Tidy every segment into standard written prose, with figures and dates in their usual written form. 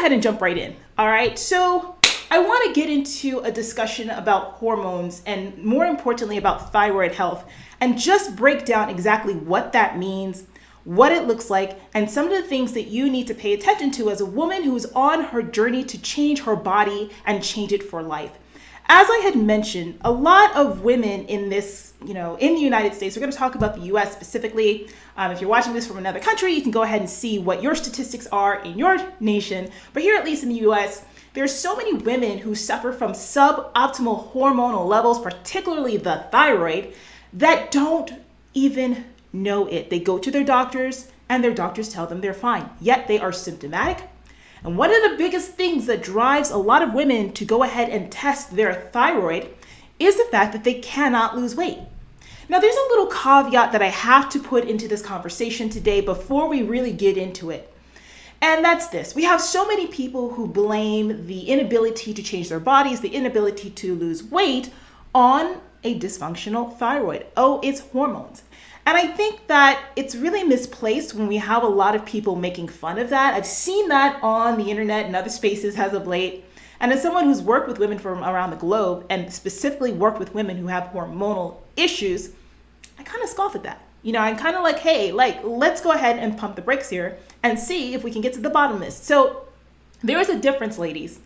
ahead and jump right in. All right. So I want to get into a discussion about hormones and more importantly about thyroid health and just break down exactly what that means, what it looks like, and some of the things that you need to pay attention to as a woman who is on her journey to change her body and change it for life. As I had mentioned, a lot of women in this, in the United States, we're going to talk about the US specifically. If you're watching this from another country, you can go ahead and see what your statistics are in your nation. But here, at least in the US, there's so many women who suffer from suboptimal hormonal levels, particularly the thyroid, that don't even know it. They go to their doctors and their doctors tell them they're fine, yet they are symptomatic. And one of the biggest things that drives a lot of women to go ahead and test their thyroid is the fact that they cannot lose weight. Now, there's a little caveat that I have to put into this conversation today before we really get into it. And that's this. We have so many people who blame the inability to change their bodies, the inability to lose weight on a dysfunctional thyroid. Oh, it's hormones. And I think that it's really misplaced when we have a lot of people making fun of that. I've seen that on the internet and other spaces as of late. And as someone who's worked with women from around the globe and specifically worked with women who have hormonal issues, I kind of scoff at that. I'm kind of like, hey, let's go ahead and pump the brakes here and see if we can get to the bottom of this. So there is a difference, ladies,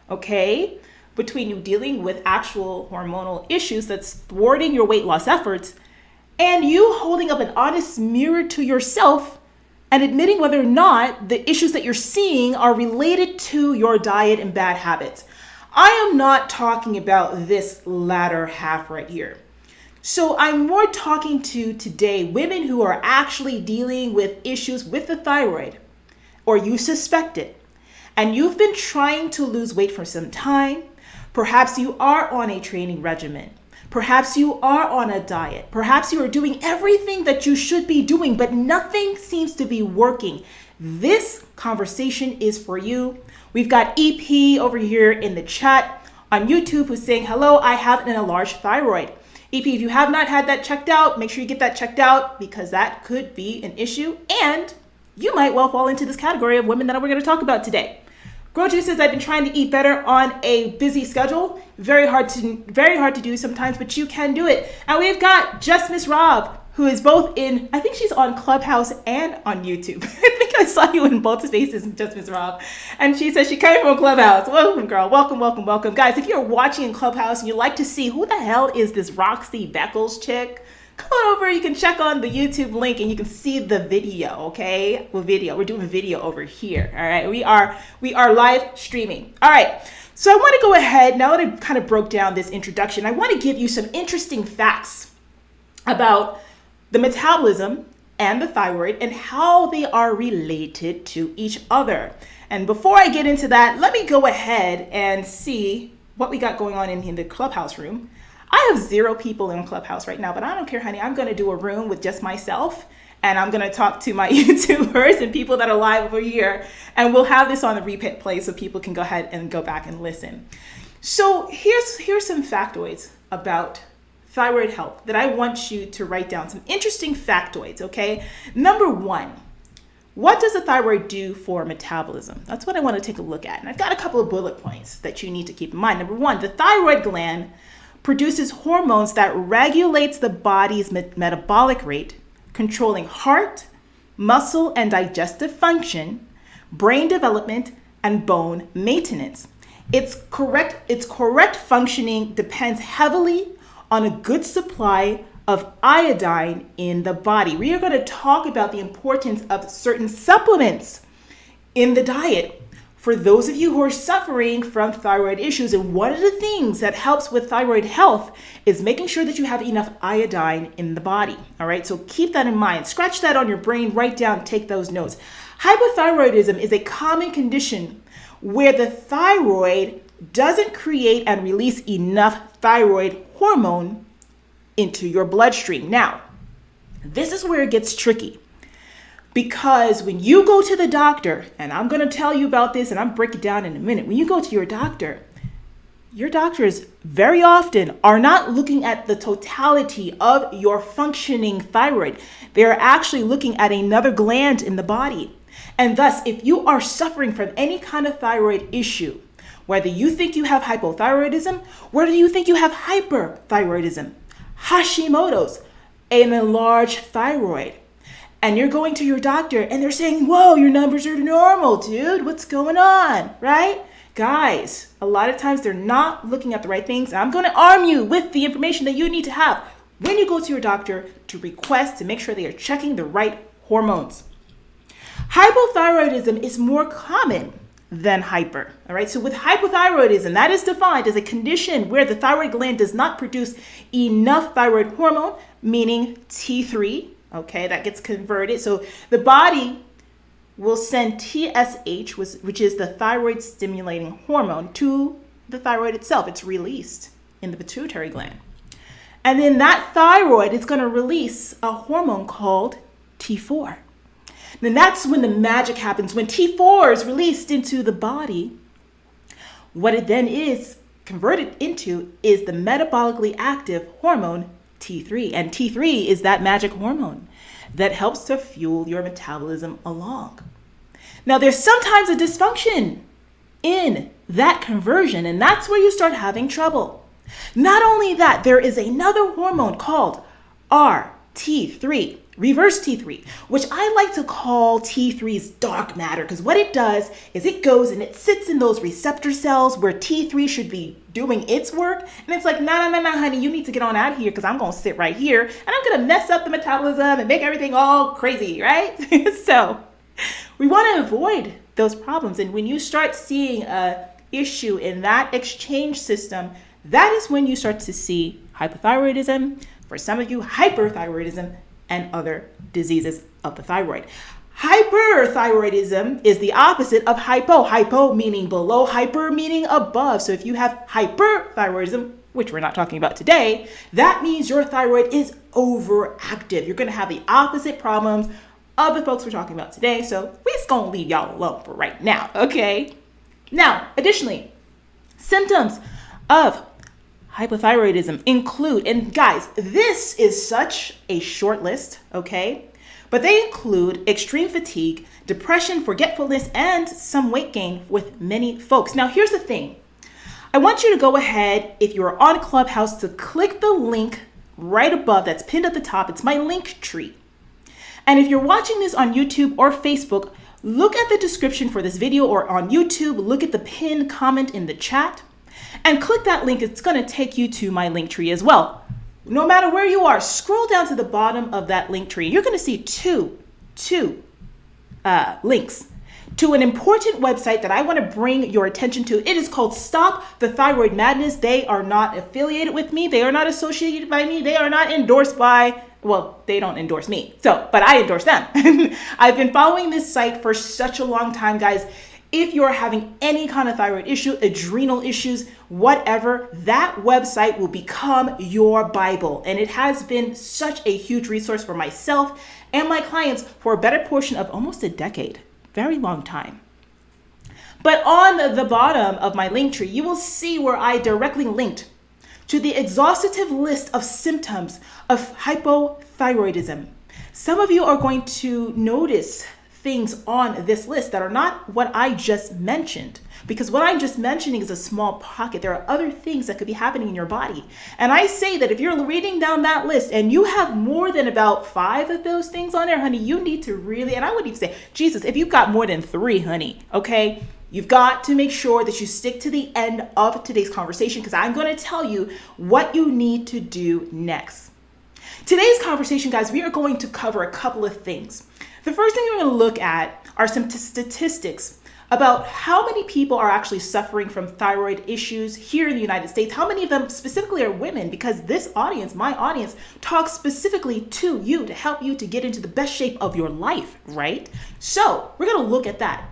okay, between you dealing with actual hormonal issues that's thwarting your weight loss efforts and you holding up an honest mirror to yourself and admitting whether or not the issues that you're seeing are related to your diet and bad habits. I am not talking about this latter half right here. So I'm more talking to today women who are actually dealing with issues with the thyroid, or you suspect it, and you've been trying to lose weight for some time. Perhaps you are on a training regimen. Perhaps you are on a diet. Perhaps you are doing everything that you should be doing, but nothing seems to be working. This conversation is for you. We've got EP over here in the chat on YouTube who's saying, hello, I have an enlarged thyroid. EP, if you have not had that checked out, make sure you get that checked out because that could be an issue. And you might well fall into this category of women that we're going to talk about today. Grow Juice says, I've been trying to eat better on a busy schedule. Very hard to do sometimes, but you can do it. And we've got Just Miss Rob, who is both I think she's on Clubhouse and on YouTube. I think I saw you in both spaces, Just Miss Rob. And she says she came from Clubhouse. Welcome, girl. Welcome, welcome, welcome. Guys, if you're watching in Clubhouse and you'd like to see who the hell is this Roxy Beckles chick, come on over. You can check on the YouTube link and you can see the video, okay? We're doing video over here, all right? We are live streaming. All right, so I want to go ahead, now that I kind of broke down this introduction, I want to give you some interesting facts about the metabolism and the thyroid and how they are related to each other. And before I get into that, let me go ahead and see what we got going on in the Clubhouse room. I have 0 people in Clubhouse right now, but I don't care, honey. I'm going to do a room with just myself, and I'm going to talk to my YouTubers and people that are live over here, and we'll have this on the replay so people can go ahead and go back and listen. So here's some factoids about thyroid health that I want you to write down. Some interesting factoids, okay? Number 1, what does the thyroid do for metabolism? That's what I want to take a look at. And I've got a couple of bullet points that you need to keep in mind. Number 1, the thyroid gland produces hormones that regulates the body's metabolic rate, controlling heart, muscle, and digestive function, brain development, and bone maintenance. Its correct functioning depends heavily on a good supply of iodine in the body. We are going to talk about the importance of certain supplements in the diet for those of you who are suffering from thyroid issues. And one of the things that helps with thyroid health is making sure that you have enough iodine in the body. All right, so keep that in mind. Scratch that on your brain, write down, take those notes. Hypothyroidism is a common condition where the thyroid doesn't create and release enough thyroid hormone into your bloodstream. Now, this is where it gets tricky. Because when you go to the doctor, and I'm going to tell you about this and I'll break it down in a minute. When you go to your doctors very often are not looking at the totality of your functioning thyroid. They're actually looking at another gland in the body. And thus, if you are suffering from any kind of thyroid issue, whether you think you have hypothyroidism, whether you think you have hyperthyroidism, Hashimoto's, an enlarged thyroid, and you're going to your doctor and they're saying, whoa, your numbers are normal, dude. What's going on, right? Guys, a lot of times they're not looking at the right things. I'm going to arm you with the information that you need to have when you go to your doctor to request to make sure they are checking the right hormones. Hypothyroidism is more common than hyper, all right? So with hypothyroidism, that is defined as a condition where the thyroid gland does not produce enough thyroid hormone, meaning T3, okay, that gets converted. So the body will send TSH, which is the thyroid stimulating hormone, to the thyroid itself. It's released in the pituitary gland. And then that thyroid is going to release a hormone called T4. Then that's when the magic happens. When T4 is released into the body, what it then is converted into is the metabolically active hormone T3. And T3 is that magic hormone that helps to fuel your metabolism along. Now, there's sometimes a dysfunction in that conversion, and that's where you start having trouble. Not only that, there is another hormone called RT3, reverse T3, which I like to call T3's dark matter, because what it does is it goes and it sits in those receptor cells where T3 should be doing its work. And it's like, no, honey, you need to get on out of here because I'm going to sit right here and I'm going to mess up the metabolism and make everything all crazy, right? So we want to avoid those problems. And when you start seeing a issue in that exchange system, that is when you start to see hypothyroidism, for some of you, hyperthyroidism, and other diseases of the thyroid. Hyperthyroidism is the opposite of hypo. Hypo meaning below, hyper meaning above. So if you have hyperthyroidism, which we're not talking about today, that means your thyroid is overactive. You're going to have the opposite problems of the folks we're talking about today. So we're just going to leave y'all alone for right now, okay? Now, additionally, symptoms of hypothyroidism include, and guys, this is such a short list, okay? But they include extreme fatigue, depression, forgetfulness, and some weight gain with many folks. Now, here's the thing. I want you to go ahead, if you're on Clubhouse, to click the link right above that's pinned at the top. It's my link tree. And if you're watching this on YouTube or Facebook, look at the description for this video, or on YouTube, look at the pinned comment in the chat and click that link. It's going to take you to my link tree as well. No matter where you are, scroll down to the bottom of that link tree. You're going to see two links to an important website that I want to bring your attention to. It is called Stop the Thyroid Madness. They are not affiliated with me. They are not associated by me. They are not endorsed by, well, they don't endorse me. So, but I endorse them. I've been following this site for such a long time, guys. If you're having any kind of thyroid issue, adrenal issues, whatever, that website will become your Bible. And it has been such a huge resource for myself and my clients for a better portion of almost a decade. Very long time. But on the bottom of my link tree, you will see where I directly linked to the exhaustive list of symptoms of hypothyroidism. Some of you are going to notice things on this list that are not what I just mentioned, because what I'm just mentioning is a small pocket. There are other things that could be happening in your body. And I say that if you're reading down that list and you have more than about 5 of those things on there, honey, you need to really, and I would even say, Jesus, if you've got more than 3, honey, okay, you've got to make sure that you stick to the end of today's conversation, because I'm going to tell you what you need to do next. Today's conversation, guys, we are going to cover a couple of things. The first thing we're going to look at are some statistics about how many people are actually suffering from thyroid issues here in the United States. How many of them specifically are women? Because this audience, my audience, talks specifically to you to help you to get into the best shape of your life, right? So we're going to look at that.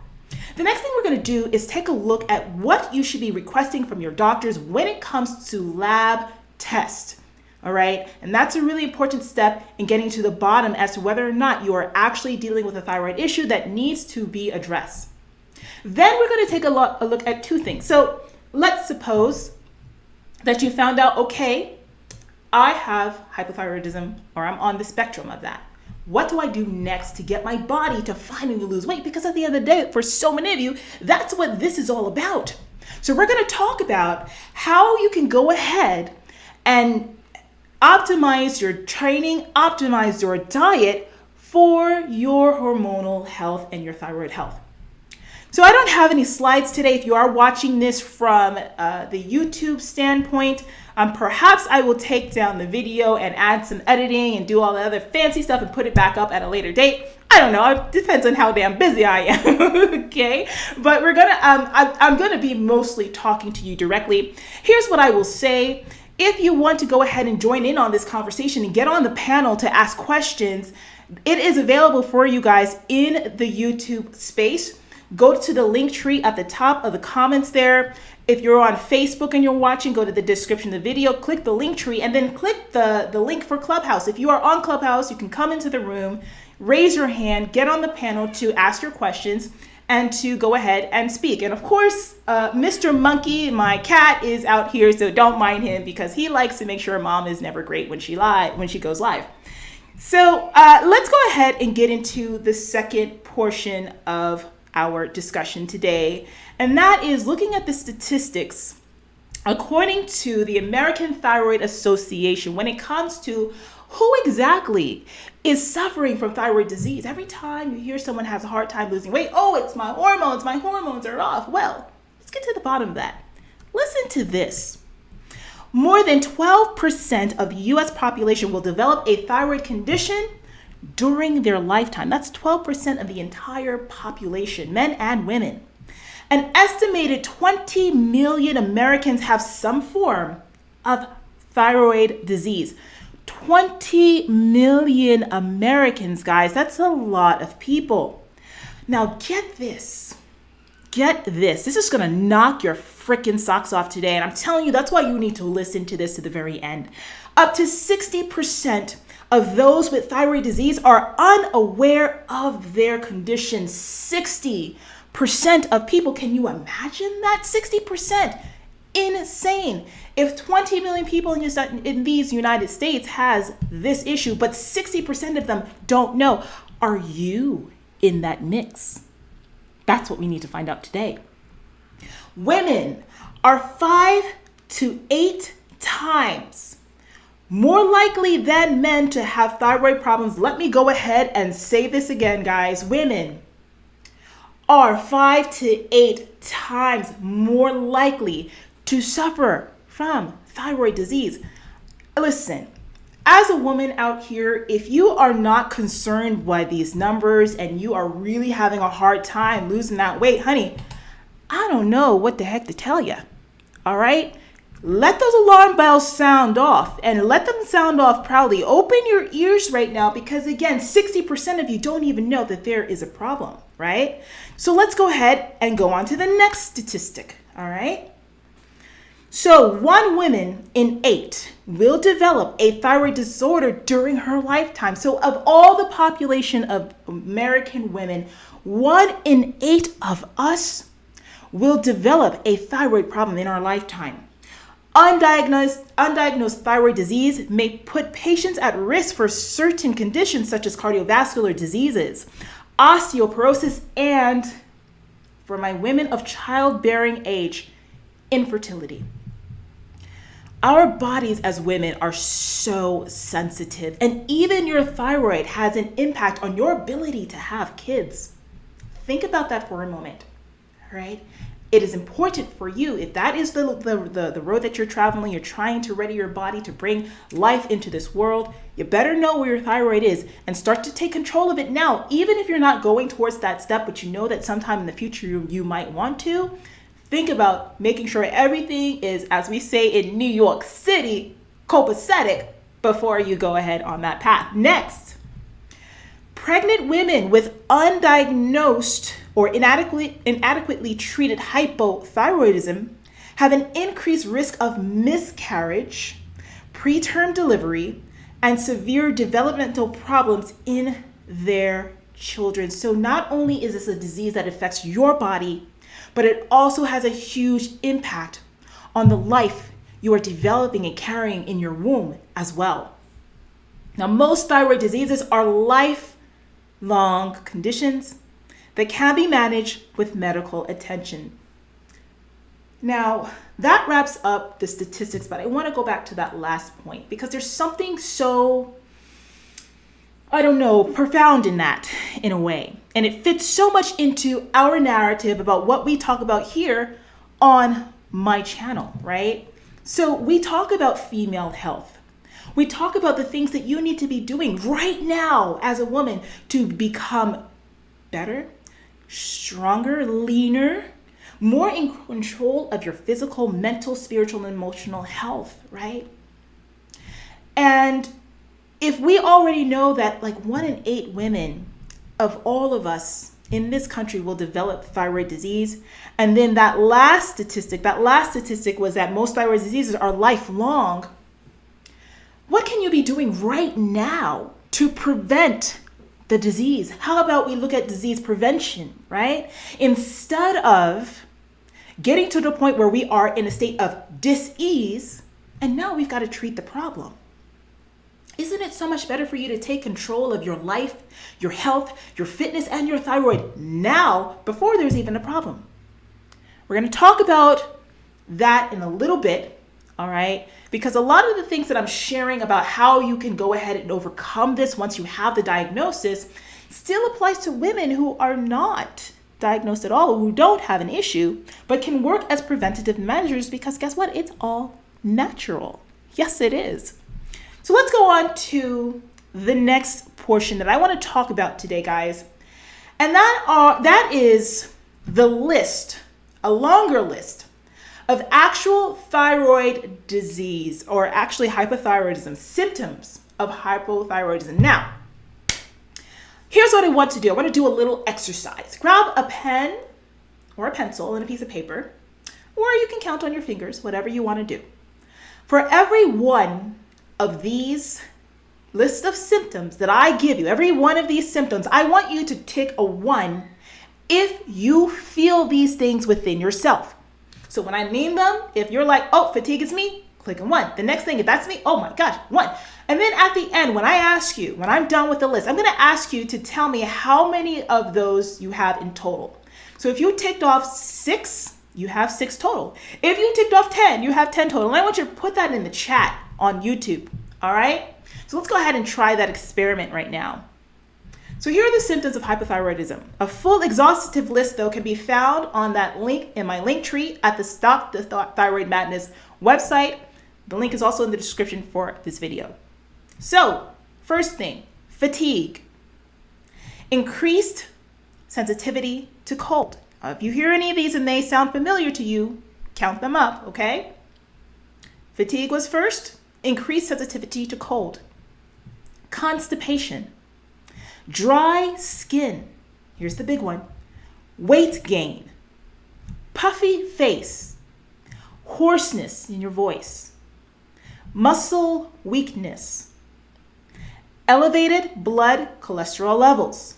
The next thing we're going to do is take a look at what you should be requesting from your doctors when it comes to lab tests. All right. And that's a really important step in getting to the bottom as to whether or not you are actually dealing with a thyroid issue that needs to be addressed. Then we're going to take a look at 2 things. So let's suppose that you found out, okay, I have hypothyroidism, or I'm on the spectrum of that. What do I do next to get my body to finally lose weight? Because at the end of the day, for so many of you, that's what this is all about. So we're going to talk about how you can go ahead and optimize your training, optimize your diet for your hormonal health and your thyroid health. So I don't have any slides today. If you are watching this from the YouTube standpoint, perhaps I will take down the video and add some editing and do all the other fancy stuff and put it back up at a later date. I don't know. It depends on how damn busy I am. Okay. But I'm going to be mostly talking to you directly. Here's what I will say. If you want to go ahead and join in on this conversation and get on the panel to ask questions, it is available for you guys in the YouTube space. Go to the link tree at the top of the comments there. If you're on Facebook and you're watching, go to the description of the video, click the link tree, and then click the link for Clubhouse. If you are on Clubhouse, you can come into the room, raise your hand, get on the panel to ask your questions, and to go ahead and speak. And of course, Mr. Monkey, my cat, is out here, so don't mind him because he likes to make sure mom is never great when she goes live. So let's go ahead and get into the second portion of our discussion today, and that is looking at the statistics according to the American Thyroid Association when it comes to who exactly is suffering from thyroid disease. Every time you hear someone has a hard time losing weight, oh, it's my hormones are off. Well, let's get to the bottom of that. Listen to this. More than 12% of the US population will develop a thyroid condition during their lifetime. That's 12% of the entire population, men and women. An estimated 20 million Americans have some form of thyroid disease. 20 million Americans, guys. That's a lot of people. Now get this. This is going to knock your freaking socks off today. And I'm telling you, that's why you need to listen to this to the very end. Up to 60% of those with thyroid disease are unaware of their condition. 60% of people. Can you imagine that? 60%. Insane. If 20 million people in these United States has this issue, but 60% of them don't know, are you in that mix? That's what we need to find out today. Women are 5 to 8 times more likely than men to have thyroid problems. Let me go ahead and say this again, guys. Women are 5 to 8 times more likely to suffer from thyroid disease. Listen, as a woman out here, if you are not concerned by these numbers and you are really having a hard time losing that weight, honey, I don't know what the heck to tell you. All right? Let those alarm bells sound off, and let them sound off proudly. Open your ears right now because, again, 60% of you don't even know that there is a problem, right? So let's go ahead and go on to the next statistic, all right? So 1 woman in 8 will develop a thyroid disorder during her lifetime. So of all the population of American women, 1 in 8 of us will develop a thyroid problem in our lifetime. Undiagnosed thyroid disease may put patients at risk for certain conditions such as cardiovascular diseases, osteoporosis, and, for my women of childbearing age, infertility. Our bodies as women are so sensitive, and even your thyroid has an impact on your ability to have kids. Think about that for a moment, right? It is important for you, if that is the road that you're traveling, you're trying to ready your body to bring life into this world, you better know where your thyroid is and start to take control of it now. Even if you're not going towards that step, but you know that sometime in the future you might want to, think about making sure everything is, as we say in New York City, copacetic before you go ahead on that path. Next, pregnant women with undiagnosed or inadequately treated hypothyroidism have an increased risk of miscarriage, preterm delivery, and severe developmental problems in their children. So not only is this a disease that affects your body, but it also has a huge impact on the life you are developing and carrying in your womb as well. Now, most thyroid diseases are lifelong conditions that can be managed with medical attention. Now, that wraps up the statistics, but I want to go back to that last point because there's something so, profound in that in a way. And it fits so much into our narrative about what we talk about here on my channel, right? So we talk about female health. We talk about the things that you need to be doing right now as a woman to become better, stronger, leaner, more in control of your physical, mental, spiritual, and emotional health, right? And if we already know that like 1 in 8 women of all of us in this country will develop thyroid disease, and then that last statistic was that most thyroid diseases are lifelong, what can you be doing right now to prevent the disease? How about we look at disease prevention, right? Instead of getting to the point where we are in a state of dis-ease, and now we've got to treat the problem. Isn't it so much better for you to take control of your life, your health, your fitness, and your thyroid now before there's even a problem? We're going to talk about that in a little bit, all right? Because a lot of the things that I'm sharing about how you can go ahead and overcome this once you have the diagnosis still applies to women who are not diagnosed at all, who don't have an issue, but can work as preventative measures because guess what? It's all natural. Yes, it is. So let's go on to the next portion that I want to talk about today, guys. And that is the list, a longer list of actual thyroid disease, or actually hypothyroidism, symptoms of hypothyroidism. Now, here's what I want to do. I want to do a little exercise. Grab a pen or a pencil and a piece of paper, or you can count on your fingers, whatever you want to do. For every one of these list of symptoms that I give you, every one of these symptoms, I want you to tick a 1 if you feel these things within yourself. So when I name them, if you're like, oh, fatigue is me, click a 1. The next thing, if that's me, oh my gosh, 1. And then at the end, when I ask you, when I'm done with the list, I'm going to ask you to tell me how many of those you have in total. So if you ticked off 6, you have 6 total. If you ticked off 10, you have 10 total. And I want you to put that in the chat on YouTube. All right? So let's go ahead and try that experiment right now. So here are the symptoms of hypothyroidism. A full exhaustive list, though, can be found on that link in my link tree at the Stop the Thyroid Madness website. The link is also in the description for this video. So, first thing, fatigue. Increased sensitivity to cold. If you hear any of these and they sound familiar to you, count them up, okay? Fatigue was first. Increased sensitivity to cold. Constipation. Dry skin. Here's the big one. Weight gain. Puffy face. Hoarseness in your voice. Muscle weakness. Elevated blood cholesterol levels.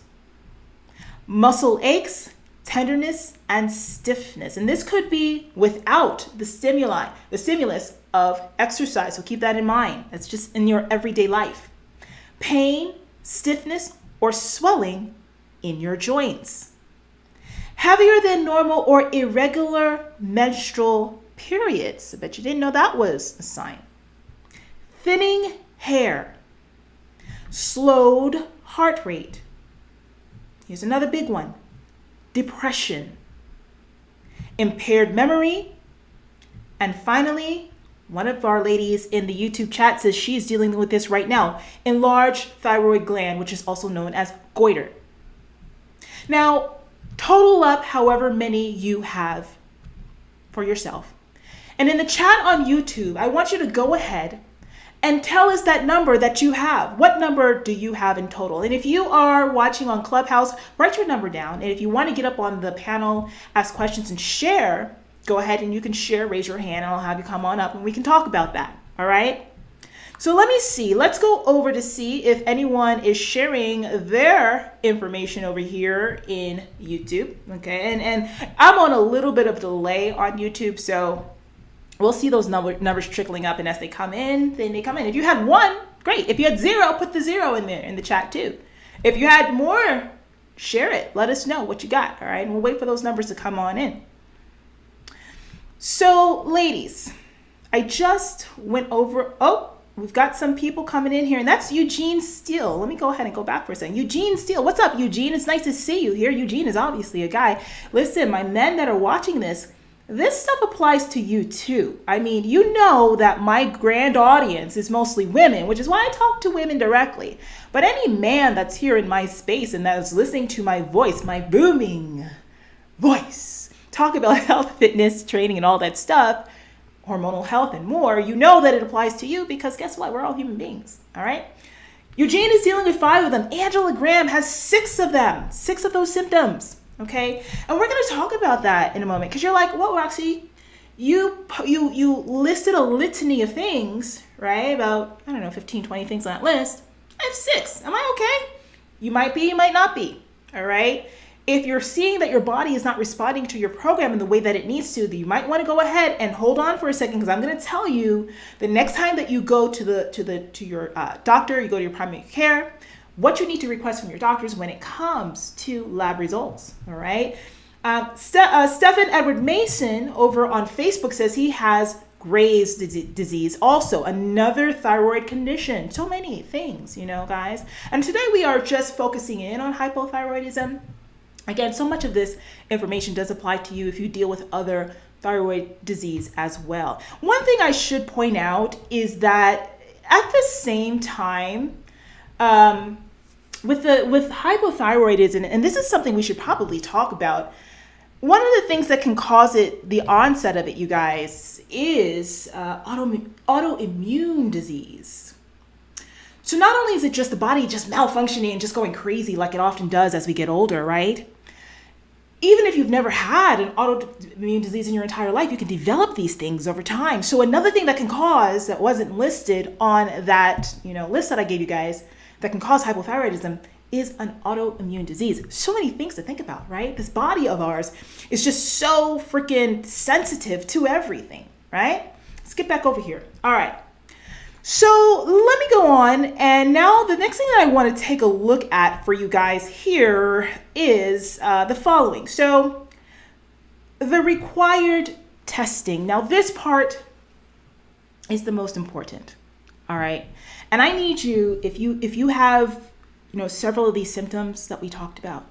Muscle aches, tenderness, and stiffness. And this could be without the stimulus of exercise. So keep that in mind. That's just in your everyday life. Pain, stiffness, or swelling in your joints. Heavier than normal or irregular menstrual periods. I bet you didn't know that was a sign. Thinning hair. Slowed heart rate. Here's another big one. Depression. Impaired memory. And finally, one of our ladies in the YouTube chat says she's dealing with this right now. Enlarged thyroid gland, which is also known as goiter. Now, total up however many you have for yourself. And in the chat on YouTube, I want you to go ahead and tell us that number that you have. What number do you have in total? And if you are watching on Clubhouse, write your number down. And if you want to get up on the panel, ask questions, and share, go ahead and you can share, raise your hand, and I'll have you come on up and we can talk about that. All right? So let me see. Let's go over to see if anyone is sharing their information over here in YouTube. Okay, and I'm on a little bit of delay on YouTube, so we'll see those numbers trickling up, and as they come in, then they come in. If you had 1, great. If you had 0, put the 0 in there in the chat too. If you had more, share it. Let us know what you got, all right? And we'll wait for those numbers to come on in. So, ladies, I just went over, we've got some people coming in here, and that's Eugene Steele. Let me go ahead and go back for a second. Eugene Steele, what's up, Eugene? It's nice to see you here. Eugene is obviously a guy. Listen, my men that are watching this stuff applies to you too. I mean, you know that my grand audience is mostly women, which is why I talk to women directly. But any man that's here in my space and that is listening to my voice, my booming voice, talk about health, fitness, training, and all that stuff, hormonal health and more, you know that it applies to you because guess what? We're all human beings, all right? Eugene is dealing with 5 of them. Angela Graham has 6 of them, 6 of those symptoms, okay? And we're going to talk about that in a moment because you're like, well, Roxy, you listed a litany of things, right? About, 15, 20 things on that list. I have 6. Am I okay? You might be, you might not be, all right? If you're seeing that your body is not responding to your program in the way that it needs to, you might want to go ahead and hold on for a second because I'm going to tell you the next time that you go to your doctor, you go to your primary care, what you need to request from your doctors when it comes to lab results. All right. Stephen Edward Mason over on Facebook says he has Graves' disease, also another thyroid condition. So many things, guys. And today we are just focusing in on hypothyroidism. Again, so much of this information does apply to you if you deal with other thyroid disease as well. One thing I should point out is that at the same time, with hypothyroidism, and this is something we should probably talk about, one of the things that can cause it, the onset of it, you guys, is autoimmune disease. So not only is it just the body just malfunctioning and just going crazy like it often does as we get older, right? Even if you've never had an autoimmune disease in your entire life, you can develop these things over time. So another thing that can cause, that wasn't listed on that list that I gave you guys, that can cause hypothyroidism is an autoimmune disease. So many things to think about, right? This body of ours is just so freaking sensitive to everything, right? Let's get back over here. All right. So let me go on, and now the next thing that I want to take a look at for you guys here is the following. So the required testing. Now this part is the most important, all right? And I need you, if you have several of these symptoms that we talked about,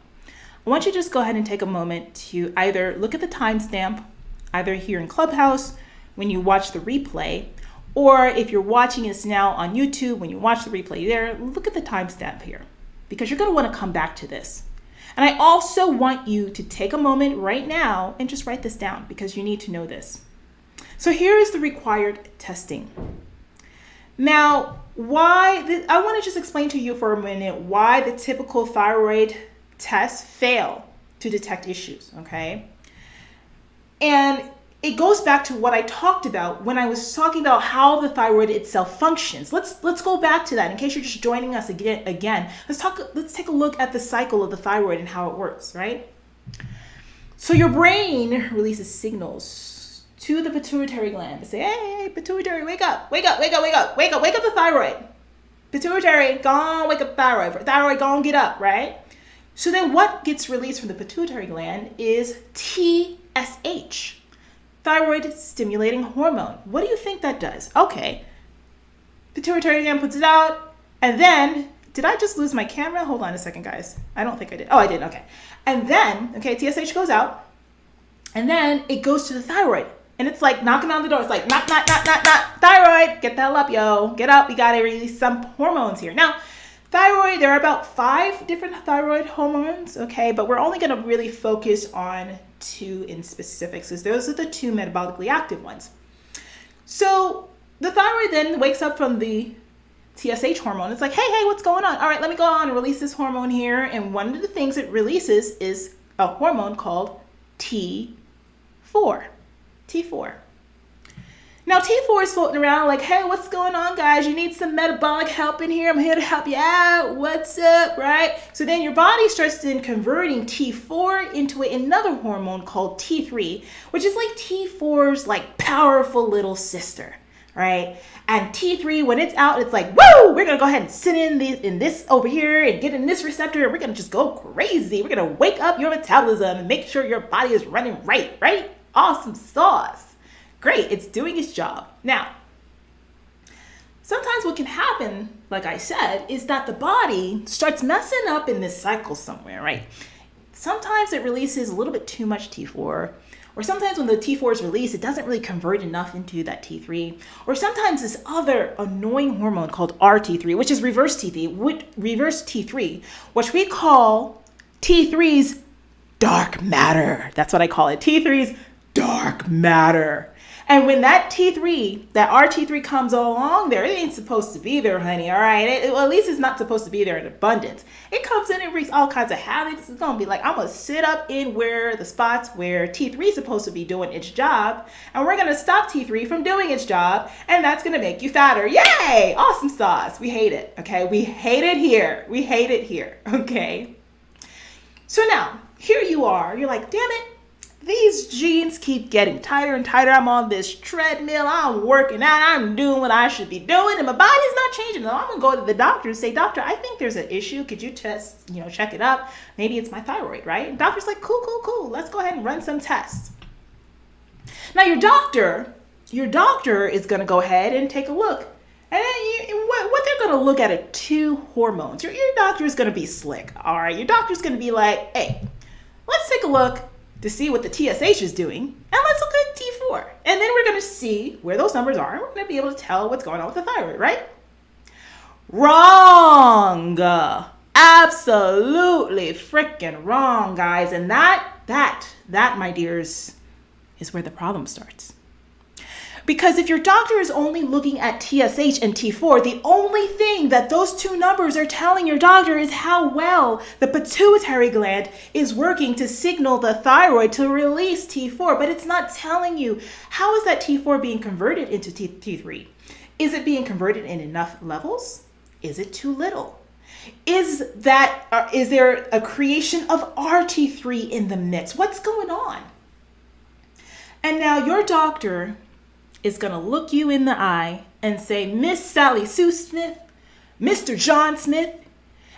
I want you to just go ahead and take a moment to either look at the timestamp, either here in Clubhouse when you watch the replay, or if you're watching this now on YouTube, when you watch the replay there, look at the timestamp here because you're going to want to come back to this. And I also want you to take a moment right now and just write this down because you need to know this. So here is the required testing. Now, I want to just explain to you for a minute why the typical thyroid tests fail to detect issues, okay? And it goes back to what I talked about when I was talking about how the thyroid itself functions. Let's go back to that in case you're just joining us again. Let's take a look at the cycle of the thyroid and how it works, right? So your brain releases signals to the pituitary gland to say, hey, pituitary, wake up the thyroid. Pituitary, go on, wake up thyroid. Thyroid, go on, get up, right? So then what gets released from the pituitary gland is TSH. Thyroid stimulating hormone. What do you think that does? Okay. Pituitary gland puts it out, and then, did I just lose my camera? Hold on a second, guys. I don't think I did. Oh, I did, okay. And then, TSH goes out, and then it goes to the thyroid. And it's like knocking on the door. It's like, knock, thyroid, get the hell up, yo. Get up, we gotta release some hormones here. Now, thyroid, there are about 5 different thyroid hormones, okay? But we're only gonna really focus on 2 in specifics, because those are the 2 metabolically active ones. So the thyroid then wakes up from the TSH hormone. It's like, hey, what's going on? All right, let me go on and release this hormone here. And one of the things it releases is a hormone called T4. Now T4 is floating around like, hey, what's going on, guys? You need some metabolic help in here. I'm here to help you out. What's up, right? So then your body starts then converting T4 into another hormone called T3, which is like T4's like powerful little sister, right? And T3, when it's out, it's like, woo, we're going to go ahead and sit in this over here and get in this receptor, and we're going to just go crazy. We're going to wake up your metabolism and make sure your body is running right? Awesome sauce. Great, it's doing its job. Now, sometimes what can happen, like I said, is that the body starts messing up in this cycle somewhere, right? Sometimes it releases a little bit too much T4, or sometimes when the T4 is released, it doesn't really convert enough into that T3, or sometimes this other annoying hormone called RT3, which is reverse T3, which we call T3's dark matter. That's what I call it, T3's dark matter. And when that T3, that RT3 comes along there, it ain't supposed to be there, honey, all right? Well, at least it's not supposed to be there in abundance. It comes in and wreaks all kinds of havoc. It's going to be like, I'm going to sit up in where the spots where T3 is supposed to be doing its job, and we're going to stop T3 from doing its job, and that's going to make you fatter. Yay! Awesome sauce. We hate it, okay? We hate it here, okay? So now, here you are. You're like, damn it. These jeans keep getting tighter and tighter. I'm on this treadmill. I'm working out. I'm doing what I should be doing, and my body's not changing. So I'm gonna go to the doctor and say, doctor, I think there's an issue. Could you test, check it up? Maybe it's my thyroid, right? And doctor's like, cool. Let's go ahead and run some tests. Now your doctor is gonna go ahead and take a look. And what they're gonna look at are two hormones. Your doctor is gonna be slick, all right? Your doctor's gonna be like, hey, let's take a look to see what the TSH is doing, and let's look at T4. And then we're going to see where those numbers are, and we're going to be able to tell what's going on with the thyroid, right? Wrong. Absolutely freaking wrong, guys. And that, my dears, is where the problem starts. Because if your doctor is only looking at TSH and T4, the only thing that those two numbers are telling your doctor is how well the pituitary gland is working to signal the thyroid to release T4, but it's not telling you how is that T4 being converted into T3. Is it being converted in enough levels? Is it too little? Is there a creation of RT3 in the mix? What's going on? And now your doctor is going to look you in the eye and say, Miss Sally Sue Smith, Mr. John Smith,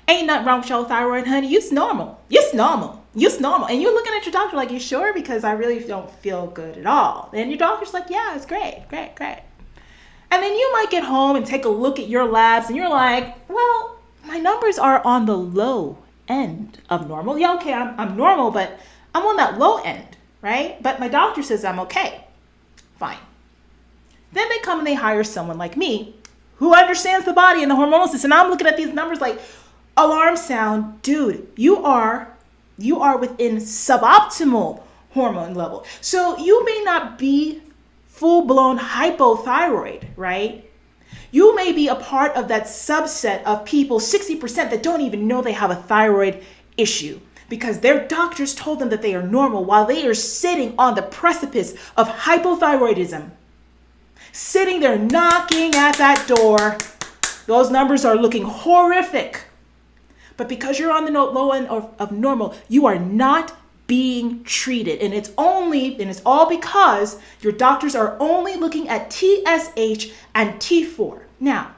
ain't nothing wrong with your thyroid, honey. You's normal. And you're looking at your doctor like, you sure? Because I really don't feel good at all. And your doctor's like, yeah, it's great. And then you might get home and take a look at your labs and you're like, well, my numbers are on the low end of normal. Yeah, okay, I'm normal, but I'm on that low end, right? But my doctor says I'm okay. Fine. Then they come and they hire someone like me who understands the body and the hormonal system. And I'm looking at these numbers like, alarm sound, dude, you are within suboptimal hormone level. So you may not be full-blown hypothyroid, right? You may be a part of that subset of people, 60%, that don't even know they have a thyroid issue because their doctors told them that they are normal while they are sitting on the precipice of hypothyroidism. Sitting there knocking at that door. Those numbers are looking horrific. But because you're on the low end of normal, you are not being treated. And it's all because your doctors are only looking at TSH and T4. Now,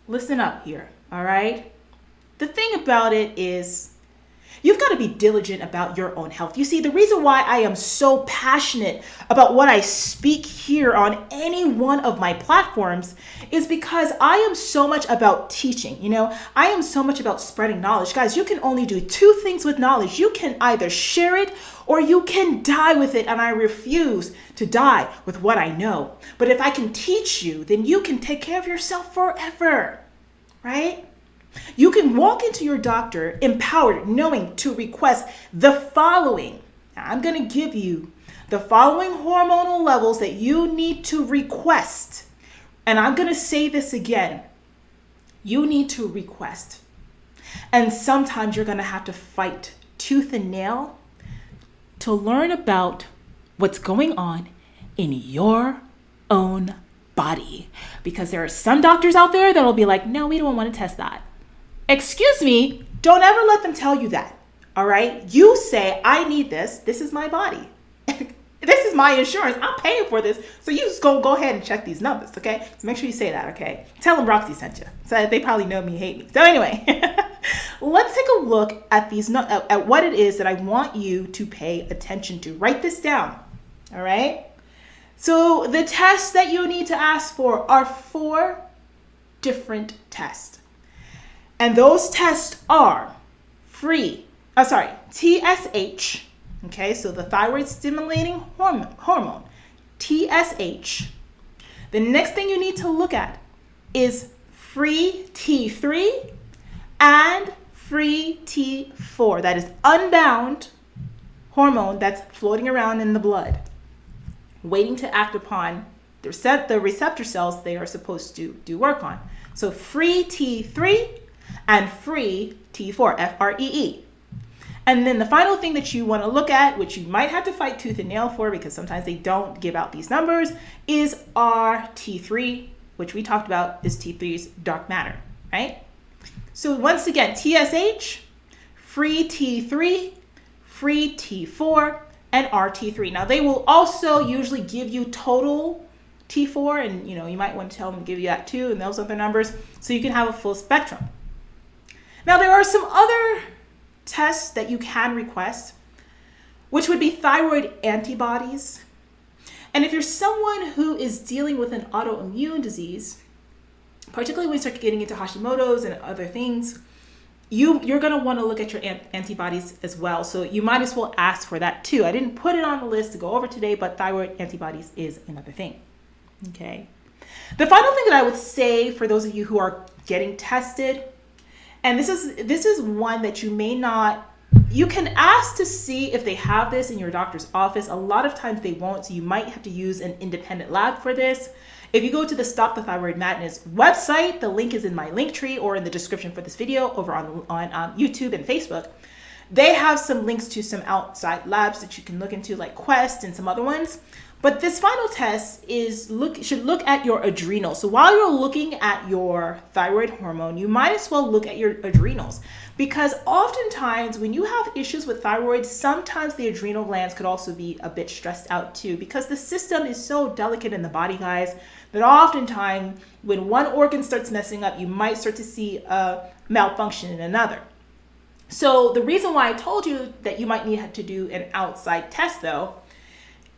listen up here, all right? The thing about it is, you've got to be diligent about your own health. You see, the reason why I am so passionate about what I speak here on any one of my platforms is because I am so much about teaching. I am so much about spreading knowledge. Guys, you can only do two things with knowledge. You can either share it or you can die with it. And I refuse to die with what I know. But if I can teach you, then you can take care of yourself forever, right? You can walk into your doctor empowered, knowing to request the following. Now, I'm going to give you the following hormonal levels that you need to request. And I'm going to say this again. You need to request. And sometimes you're going to have to fight tooth and nail to learn about what's going on in your own body. Because there are some doctors out there that will be like, no, we don't want to test that. Excuse me, don't ever let them tell you that, all right? You say, I need this. This is my body. This is my insurance. I'm paying for this. So you just go ahead and check these numbers, okay? So make sure you say that, okay? Tell them Roxy sent you. So they probably know me, hate me. So anyway, let's take a look at at what it is that I want you to pay attention to. Write this down, all right? So the tests that you need to ask for are 4 different tests. And those tests are TSH, okay, so the thyroid stimulating hormone, TSH. The next thing you need to look at is free T3 and free T4. That is unbound hormone that's floating around in the blood, waiting to act upon the receptor cells they are supposed to do work on. So free T3 and free T4, FREE. And then the final thing that you want to look at, which you might have to fight tooth and nail for because sometimes they don't give out these numbers, is RT3, which we talked about is T3's dark matter, right? So once again, TSH, free T3, free T4, and RT3. Now they will also usually give you total T4, and you might want to tell them to give you that too, and those other numbers, so you can have a full spectrum. Now there are some other tests that you can request, which would be thyroid antibodies. And if you're someone who is dealing with an autoimmune disease, particularly when you start getting into Hashimoto's and other things, you're going to want to look at your antibodies as well. So you might as well ask for that too. I didn't put it on the list to go over today, but thyroid antibodies is another thing. Okay. The final thing that I would say for those of you who are getting tested, and this is one that you can ask to see if they have this in your doctor's office. A lot of times they won't, so you might have to use an independent lab for this. If you go to the Stop the Thyroid Madness website, the link is in my link tree or in the description for this video over on YouTube and Facebook. They have some links to some outside labs that you can look into, like Quest and some other ones. But this final test should look at your adrenals. So while you're looking at your thyroid hormone, you might as well look at your adrenals, because oftentimes when you have issues with thyroid, sometimes the adrenal glands could also be a bit stressed out too, because the system is so delicate in the body, guys, that oftentimes when one organ starts messing up, you might start to see a malfunction in another. So the reason why I told you that you might need to do an outside test though,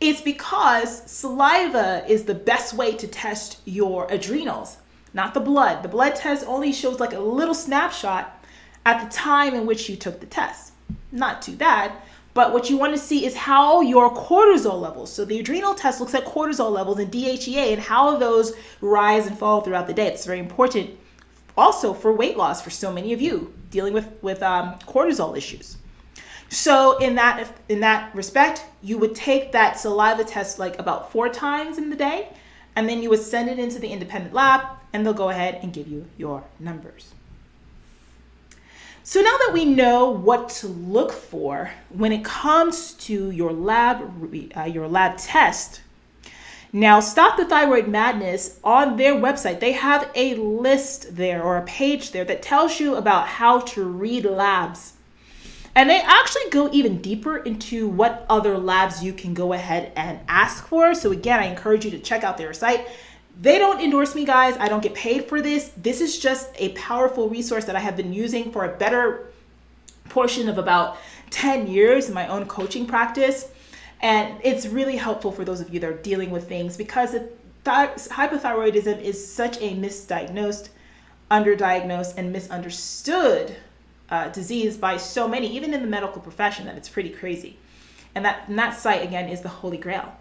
it's because saliva is the best way to test your adrenals, not the blood. The blood test only shows like a little snapshot at the time in which you took the test. Not too bad, but what you want to see is how your cortisol levels. So the adrenal test looks at cortisol levels and DHEA and how those rise and fall throughout the day. It's very important also for weight loss for so many of you dealing with cortisol issues. So in that respect, you would take that saliva test like about 4 times in the day, and then you would send it into the independent lab, and they'll go ahead and give you your numbers. So now that we know what to look for when it comes to your lab test, now Stop the Thyroid Madness on their website, they have a list there or a page there that tells you about how to read labs. And they actually go even deeper into what other labs you can go ahead and ask for. So again, I encourage you to check out their site. They don't endorse me, guys. I don't get paid for this. This is just a powerful resource that I have been using for a better portion of about 10 years in my own coaching practice. And it's really helpful for those of you that are dealing with things, because hypothyroidism is such a misdiagnosed, underdiagnosed, and misunderstood disease by so many, even in the medical profession, that it's pretty crazy. And that site, again, is the Holy Grail.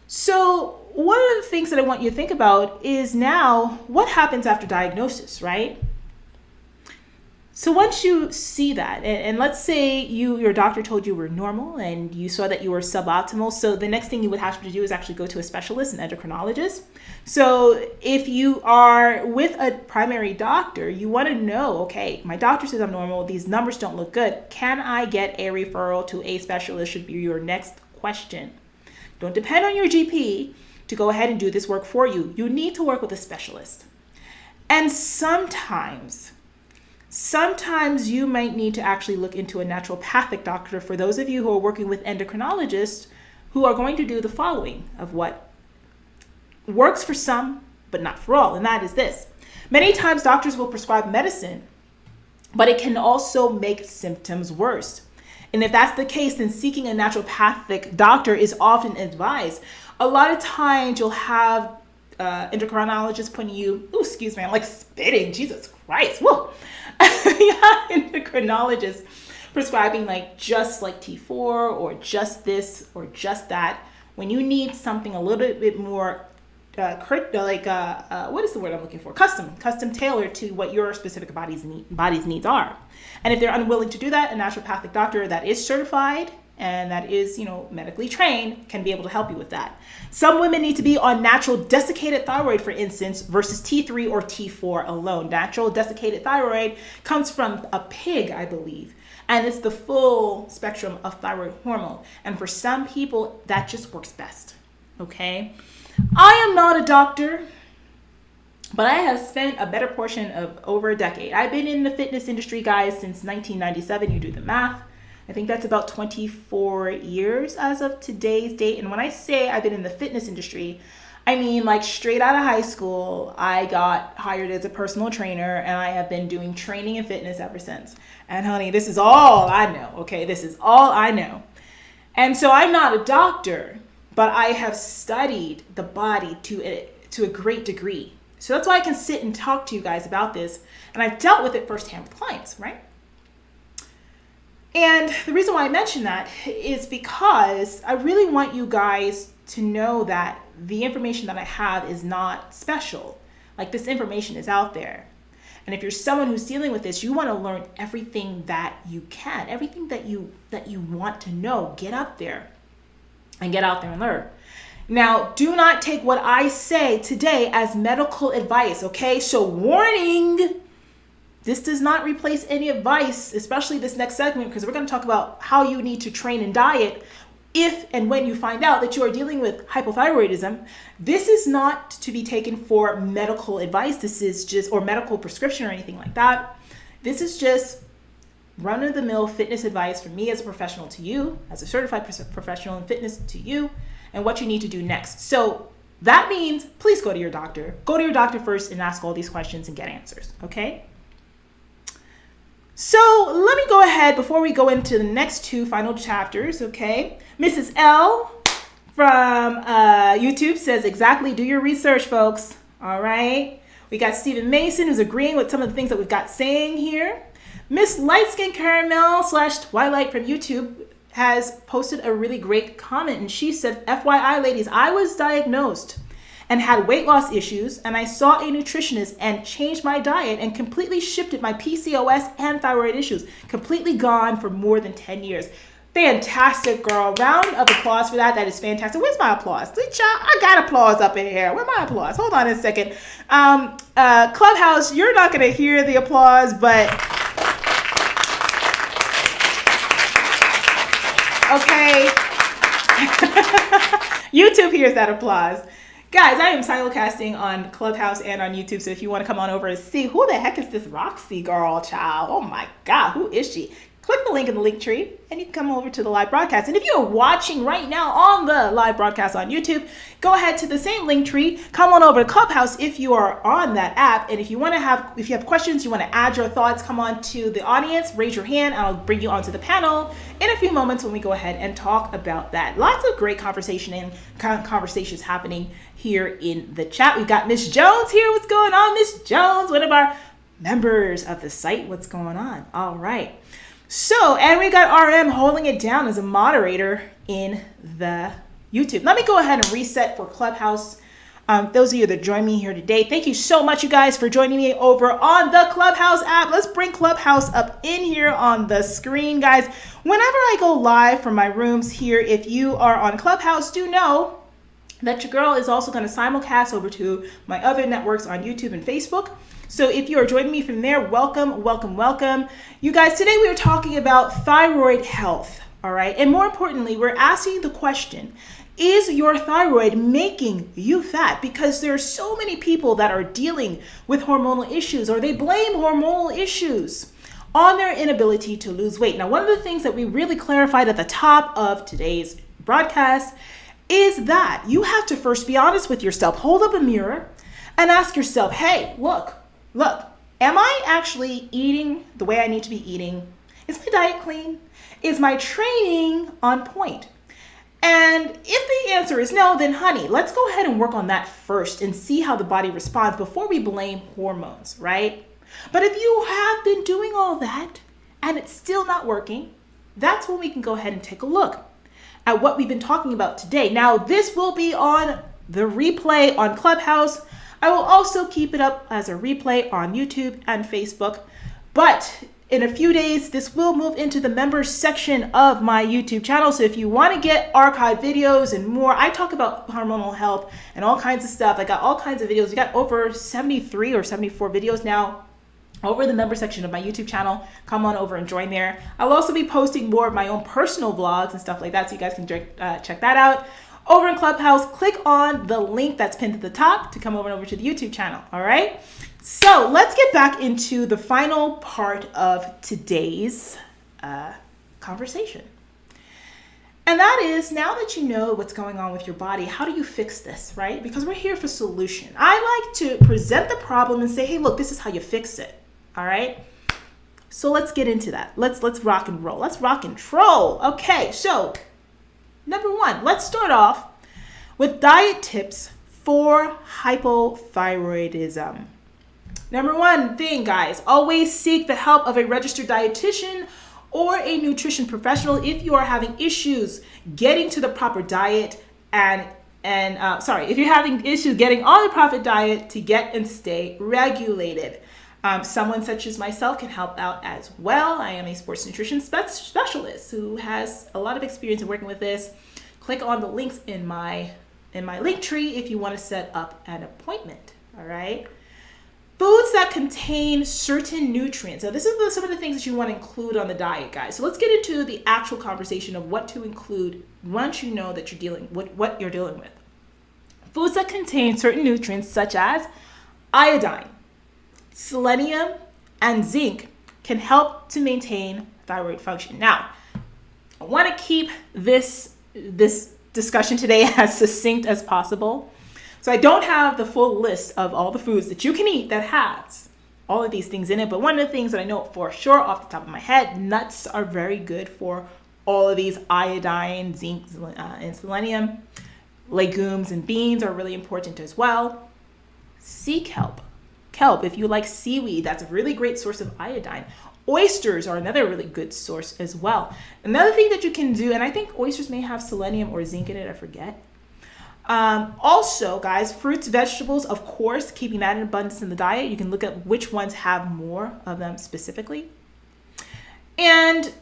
So one of the things that I want you to think about is now what happens after diagnosis, right? So once you see that, and let's say your doctor told you were normal and you saw that you were suboptimal, so the next thing you would have to do is actually go to a specialist, an endocrinologist. So if you are with a primary doctor, you want to know, okay, my doctor says I'm normal, these numbers don't look good. Can I get a referral to a specialist? Should be your next question. Don't depend on your GP to go ahead and do this work for you. You need to work with a specialist. And sometimes you might need to actually look into a naturopathic doctor for those of you who are working with endocrinologists who are going to do the following of what works for some, but not for all. And that is this. Many times doctors will prescribe medicine, but it can also make symptoms worse. And if that's the case, then seeking a naturopathic doctor is often advised. A lot of times you'll have endocrinologists putting you, excuse me, I'm like spitting, Jesus Christ, whoa. Yeah, endocrinologists prescribing just like T4 or just this or just that, when you need something a little bit more what is the word I'm looking for? Custom tailored to what your specific body's needs are. And if they're unwilling to do that, a naturopathic doctor that is certified and that is, medically trained can be able to help you with that. Some women need to be on natural desiccated thyroid, for instance, versus T3 or T4 alone. Natural desiccated thyroid comes from a pig, I believe. And it's the full spectrum of thyroid hormone. And for some people, that just works best. Okay? I am not a doctor, but I have spent a better portion of over a decade. I've been in the fitness industry, guys, since 1997. You do the math. I think that's about 24 years as of today's date. And when I say I've been in the fitness industry, I mean straight out of high school, I got hired as a personal trainer, and I have been doing training and fitness ever since. And honey, this is all I know, okay? This is all I know. And so I'm not a doctor, but I have studied the body to a great degree. So that's why I can sit and talk to you guys about this. And I've dealt with it firsthand with clients, right? And the reason why I mention that is because I really want you guys to know that the information that I have is not special. This information is out there. And if you're someone who's dealing with this, you want to learn everything that you can, everything that you want to know. Get up there and get out there and learn. Now, do not take what I say today as medical advice, okay? So warning, this does not replace any advice, especially this next segment, because we're going to talk about how you need to train and diet if and when you find out that you are dealing with hypothyroidism. This is not to be taken for medical advice. This is just, or medical prescription or anything like that. This is just run-of-the-mill fitness advice from me as a professional to you, as a certified professional in fitness to you, and what you need to do next. So that means please go to your doctor. Go to your doctor first and ask all these questions and get answers, okay? So let me go ahead before we go into the next two final chapters, okay? Mrs. L from YouTube says, exactly, do your research, folks. All right. We got Stephen Mason who's agreeing with some of the things that we've got saying here. Miss Light Skin Caramel / Twilight from YouTube has posted a really great comment, and she said, FYI, ladies, I was diagnosed and had weight loss issues, and I saw a nutritionist and changed my diet and completely shifted my PCOS and thyroid issues. Completely gone for more than 10 years. Fantastic, girl. Round of applause for that. That is fantastic. Where's my applause? I got applause up in here. Where's my applause? Hold on a second. Clubhouse, you're not going to hear the applause, but okay. YouTube hears that applause. Guys, I am simulcasting on Clubhouse and on YouTube, so if you want to come on over and see who the heck is this Roxy girl, child? Oh my God, who is she? Click the link in the link tree and you can come over to the live broadcast. And if you're watching right now on the live broadcast on YouTube, go ahead to the same link tree, come on over to Clubhouse if you are on that app. And if you have questions, you want to add your thoughts, come on to the audience, raise your hand, and I'll bring you onto the panel in a few moments when we go ahead and talk about that. Lots of great conversations happening here in the chat. We've got Miss Jones here. What's going on, Miss Jones? One of our members of the site. What's going on? All right. So, and we got RM holding it down as a moderator in the YouTube. Let me go ahead and reset for Clubhouse. Those of you that join me here today, thank you so much, you guys, for joining me over on the Clubhouse app. Let's bring Clubhouse up in here on the screen, guys. Whenever I go live from my rooms here, if you are on Clubhouse, do know that your girl is also going to simulcast over to my other networks on YouTube and Facebook. So if you are joining me from there, welcome, welcome, welcome. You guys, today we are talking about thyroid health, all right? And more importantly, we're asking the question, is your thyroid making you fat? Because there are so many people that are dealing with hormonal issues, or they blame hormonal issues on their inability to lose weight. Now, one of the things that we really clarified at the top of today's broadcast is that you have to first be honest with yourself. Hold up a mirror and ask yourself, hey, look, am I actually eating the way I need to be eating? Is my diet clean? Is my training on point? And if the answer is no, then honey, let's go ahead and work on that first and see how the body responds before we blame hormones, right? But if you have been doing all that and it's still not working, that's when we can go ahead and take a look at what we've been talking about today. Now, this will be on the replay on Clubhouse. I will also keep it up as a replay on YouTube and Facebook. But in a few days, this will move into the members section of my YouTube channel. So if you want to get archived videos and more, I talk about hormonal health and all kinds of stuff. I got all kinds of videos. We got over 73 or 74 videos now over the member section of my YouTube channel. Come on over and join there. I'll also be posting more of my own personal vlogs and stuff like that, so you guys can check that out. Over in Clubhouse, click on the link that's pinned to the top to come over to the YouTube channel, all right? So let's get back into the final part of today's conversation. And that is, now that you know what's going on with your body, how do you fix this, right? Because we're here for solution. I like to present the problem and say, hey, look, this is how you fix it. All right, so let's get into that. Let's rock and roll. Let's rock and troll. Okay, so number one, let's start off with diet tips for hypothyroidism. Number one thing, guys, always seek the help of a registered dietitian or a nutrition professional if you are having issues getting to the proper diet if you're having issues getting on the proper diet to get and stay regulated. Someone such as myself can help out as well. I am a sports nutrition specialist who has a lot of experience in working with this. Click on the links in my link tree if you want to set up an appointment. All right. Foods that contain certain nutrients. Now, this is some of the things that you want to include on the diet, guys. So let's get into the actual conversation of what to include once you know that you're dealing with what you're dealing with. Foods that contain certain nutrients such as iodine, selenium, and zinc can help to maintain thyroid function. Now, I want to keep this discussion today as succinct as possible. So I don't have the full list of all the foods that you can eat that has all of these things in it. But one of the things that I know for sure off the top of my head, nuts are very good for all of these: iodine, zinc, and selenium. Legumes and beans are really important as well. Sea kelp. If you like seaweed, that's a really great source of iodine. Oysters are another really good source as well. Another thing that you can do, and I think oysters may have selenium or zinc in it, I forget. Also, guys, fruits, vegetables, of course, keeping that in abundance in the diet. You can look at which ones have more of them specifically. And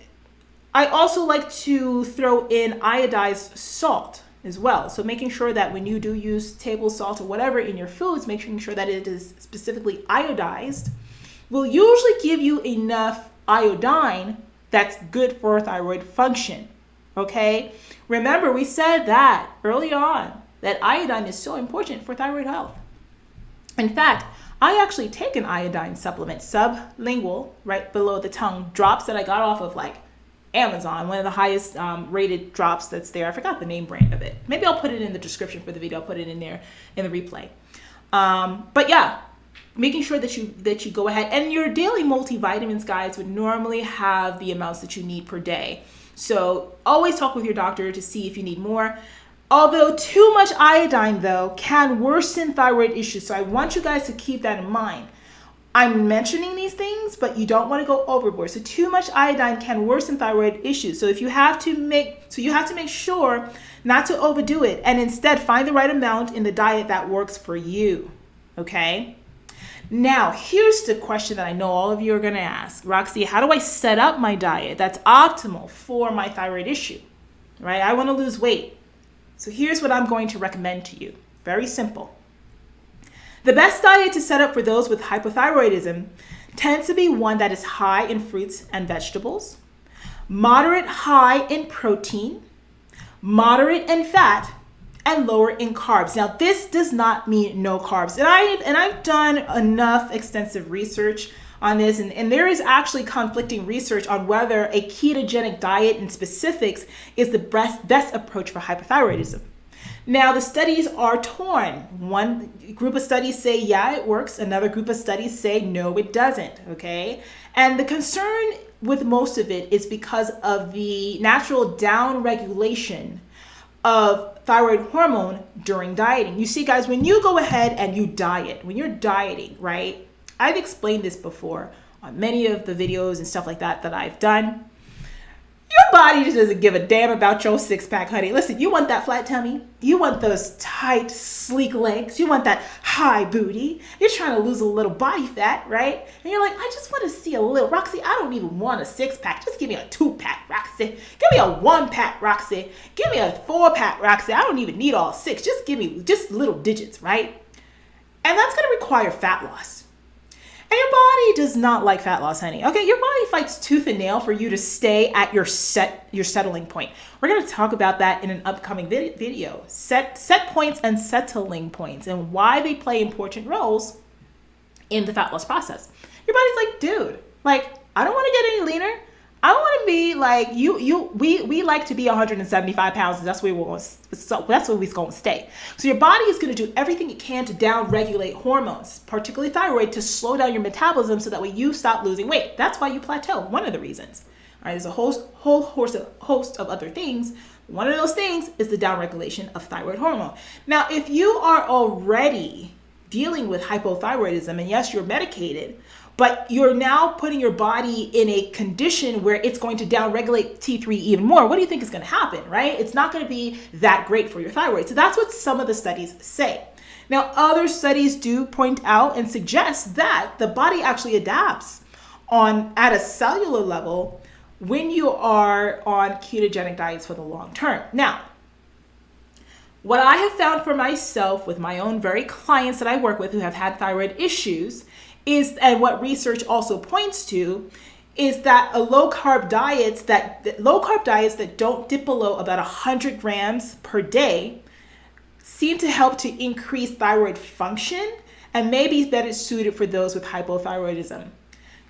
I also like to throw in iodized salt as well. So making sure that when you do use table salt or whatever in your foods, making sure that it is specifically iodized will usually give you enough iodine that's good for thyroid function. Okay? Remember, we said that early on, that iodine is so important for thyroid health. In fact, I actually take an iodine supplement, sublingual, right below the tongue, drops that I got off of like Amazon, one of the highest rated drops that's there. I forgot the name brand of it. Maybe I'll put it in the description for the video. I'll put it in there in the replay. But yeah, making sure that you go ahead, and your daily multivitamins, guys, would normally have the amounts that you need per day. So always talk with your doctor to see if you need more. Although too much iodine, though, can worsen thyroid issues. So I want you guys to keep that in mind. I'm mentioning these things, but you don't want to go overboard. So too much iodine can worsen thyroid issues. So you have to make sure not to overdo it, and instead find the right amount in the diet that works for you. Okay? Now, here's the question that I know all of you are going to ask. Roxy, how do I set up my diet that's optimal for my thyroid issue? Right? I want to lose weight. So here's what I'm going to recommend to you. Very simple. The best diet to set up for those with hypothyroidism tends to be one that is high in fruits and vegetables, moderate high in protein, moderate in fat, and lower in carbs. Now, this does not mean no carbs. And I've done enough extensive research on this, and there is actually conflicting research on whether a ketogenic diet in specifics is the best approach for hypothyroidism. Now, the studies are torn. One group of studies say, yeah, it works. Another group of studies say, no, it doesn't, okay? And the concern with most of it is because of the natural down-regulation of thyroid hormone during dieting. You see, guys, when you go ahead and you diet, when you're dieting, right? I've explained this before on many of the videos and stuff like that I've done. Your body just doesn't give a damn about your six-pack, honey. Listen, you want that flat tummy. You want those tight, sleek legs. You want that high booty. You're trying to lose a little body fat, right? And you're like, I just want to see a little. Roxy, I don't even want a six-pack. Just give me a two-pack, Roxy. Give me a one-pack, Roxy. Give me a four-pack, Roxy. I don't even need all six. Just give me just little digits, right? And that's going to require fat loss. And your body does not like fat loss, honey. Okay, your body fights tooth and nail for you to stay at your settling point. We're going to talk about that in an upcoming video. Set points and settling points and why they play important roles in the fat loss process. Your body's like, dude, like, I don't want to get any leaner. I don't want to be like we like to be 175 pounds, and that's where we're going. So that's where we're going to stay. So your body is going to do everything it can to down-regulate hormones, particularly thyroid, to slow down your metabolism so that way you stop losing weight. That's why you plateau. One of the reasons. All right, there's a whole host of other things. One of those things is the down-regulation of thyroid hormone. Now, if you are already dealing with hypothyroidism, and yes, you're medicated, but you're now putting your body in a condition where it's going to downregulate T3 even more. What do you think is going to happen, right? It's not going to be that great for your thyroid. So that's what some of the studies say. Now, other studies do point out and suggest that the body actually adapts at a cellular level when you are on ketogenic diets for the long term. Now, what I have found for myself with my own very clients that I work with who have had thyroid issues is, and what research also points to, is that low carb diets that don't dip below about 100 grams per day seem to help to increase thyroid function and maybe better suited for those with hypothyroidism.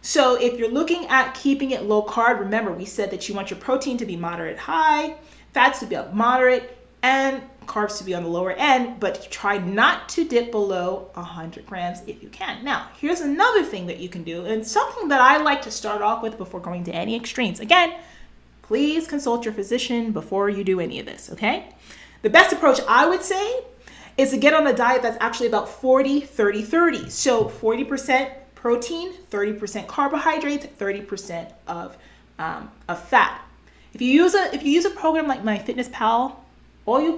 So if you're looking at keeping it low carb, remember we said that you want your protein to be moderate high, fats to be up moderate, and carbs to be on the lower end, but try not to dip below 100 grams if you can. Now, here's another thing that you can do, and something that I like to start off with before going to any extremes. Again, please consult your physician before you do any of this, okay? The best approach I would say is to get on a diet that's actually about 40-30-30. So 40% protein, 30% carbohydrates, 30% of fat. If you use a program like MyFitnessPal, all you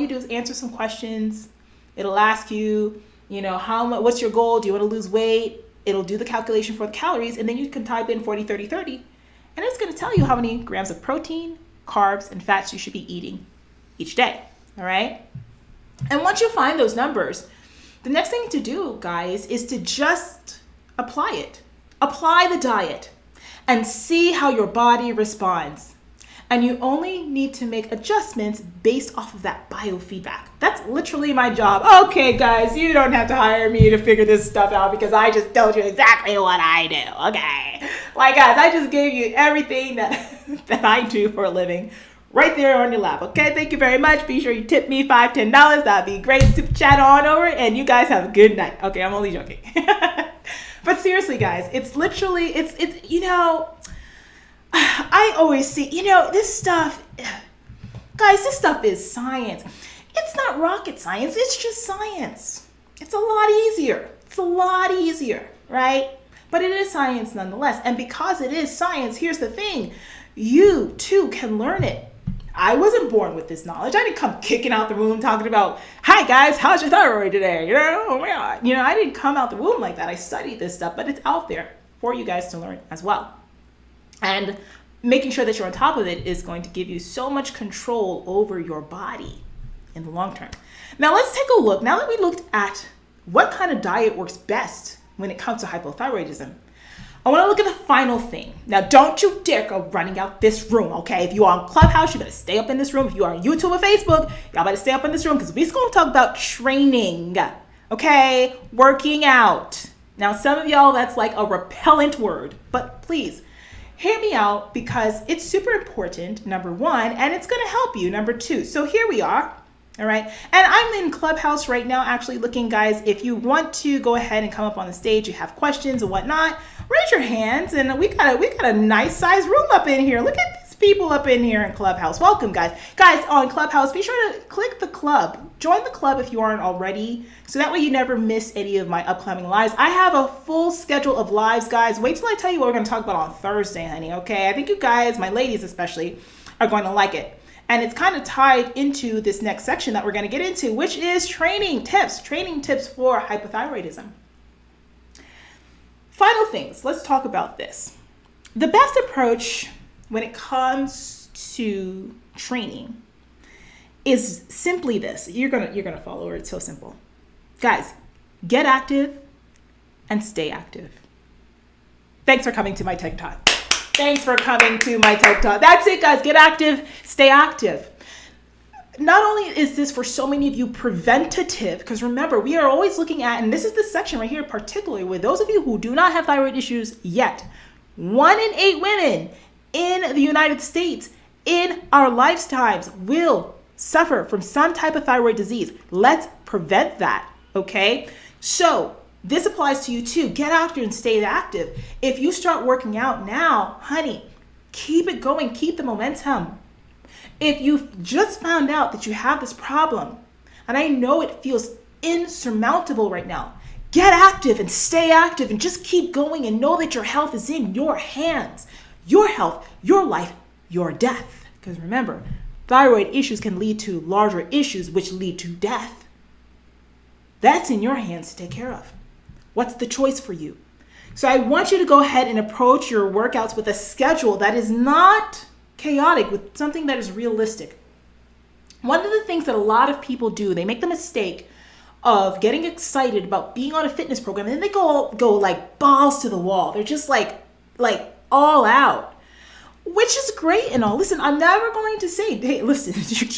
do is answer some questions. It'll ask you, what's your goal? Do you want to lose weight? It'll do the calculation for the calories, and then you can type in 40-30-30, and it's going to tell you how many grams of protein, carbs, and fats you should be eating each day. All right? And once you find those numbers, the next thing to do, guys, is to just apply it. Apply the diet and see how your body responds. And you only need to make adjustments based off of that biofeedback. That's literally my job. Okay, guys, you don't have to hire me to figure this stuff out because I just told you exactly what I do, okay? Like, guys, I just gave you everything that I do for a living right there on your lap, okay? Thank you very much. Be sure you tip me $5, $10. That'd be great. Super chat on over, and you guys have a good night. Okay, I'm only joking. But seriously, guys, it's literally, I always see, this stuff, guys, this stuff is science. It's not rocket science. It's just science. It's a lot easier. Right? But it is science nonetheless. And because it is science, here's the thing. You too can learn it. I wasn't born with this knowledge. I didn't come kicking out the room talking about, hi guys, how's your thyroid today? Oh my God. I didn't come out the womb like that. I studied this stuff, but it's out there for you guys to learn as well. And making sure that you're on top of it is going to give you so much control over your body in the long term. Now let's take a look. Now that we looked at what kind of diet works best when it comes to hypothyroidism, I want to look at the final thing. Now don't you dare go running out this room, okay? If you are on Clubhouse, you better stay up in this room. If you are on YouTube or Facebook, y'all better stay up in this room because we're going to talk about training, okay? Working out. Now, some of y'all, that's like a repellent word, but please hear me out because it's super important, number one, and it's going to help you, number two. So here we are. All right. And I'm in Clubhouse right now, actually looking, guys, if you want to go ahead and come up on the stage, you have questions and whatnot, raise your hands. And we got a nice size room up in here. Look at these people up in here in Clubhouse. Welcome, guys. Guys, on Clubhouse, be sure to click the club. Join the club if you aren't already, so that way you never miss any of my upcoming lives. I have a full schedule of lives, guys. Wait till I tell you what we're going to talk about on Thursday, honey, okay? I think you guys, my ladies especially, are going to like it. And it's kind of tied into this next section that we're going to get into, which is training tips for hypothyroidism. Final things, let's talk about this. The best approach when it comes to training is simply this. You're gonna follow it. It's so simple. Guys, get active and stay active. Thanks for coming to my TED Talk. Thanks for coming to my TED Talk. That's it, guys. Get active, stay active. Not only is this for so many of you preventative, because remember, we are always looking at, and this is the section right here, particularly with those of you who do not have thyroid issues yet. 1 in 8 women in the United States in our lifetimes will suffer from some type of thyroid disease. Let's prevent that, okay? So this applies to you too. Get out there and stay active. If you start working out now, honey, keep it going, keep the momentum. If you've just found out that you have this problem, and I know it feels insurmountable right now, get active and stay active and just keep going and know that your health is in your hands. Your health, your life, your death. Because remember, thyroid issues can lead to larger issues, which lead to death. That's in your hands to take care of. What's the choice for you? So I want you to go ahead and approach your workouts with a schedule that is not chaotic, with something that is realistic. One of the things that a lot of people do, they make the mistake of getting excited about being on a fitness program, and then they go like balls to the wall. They're just like all out, which is great and all. Listen, I'm never going to say, hey, listen,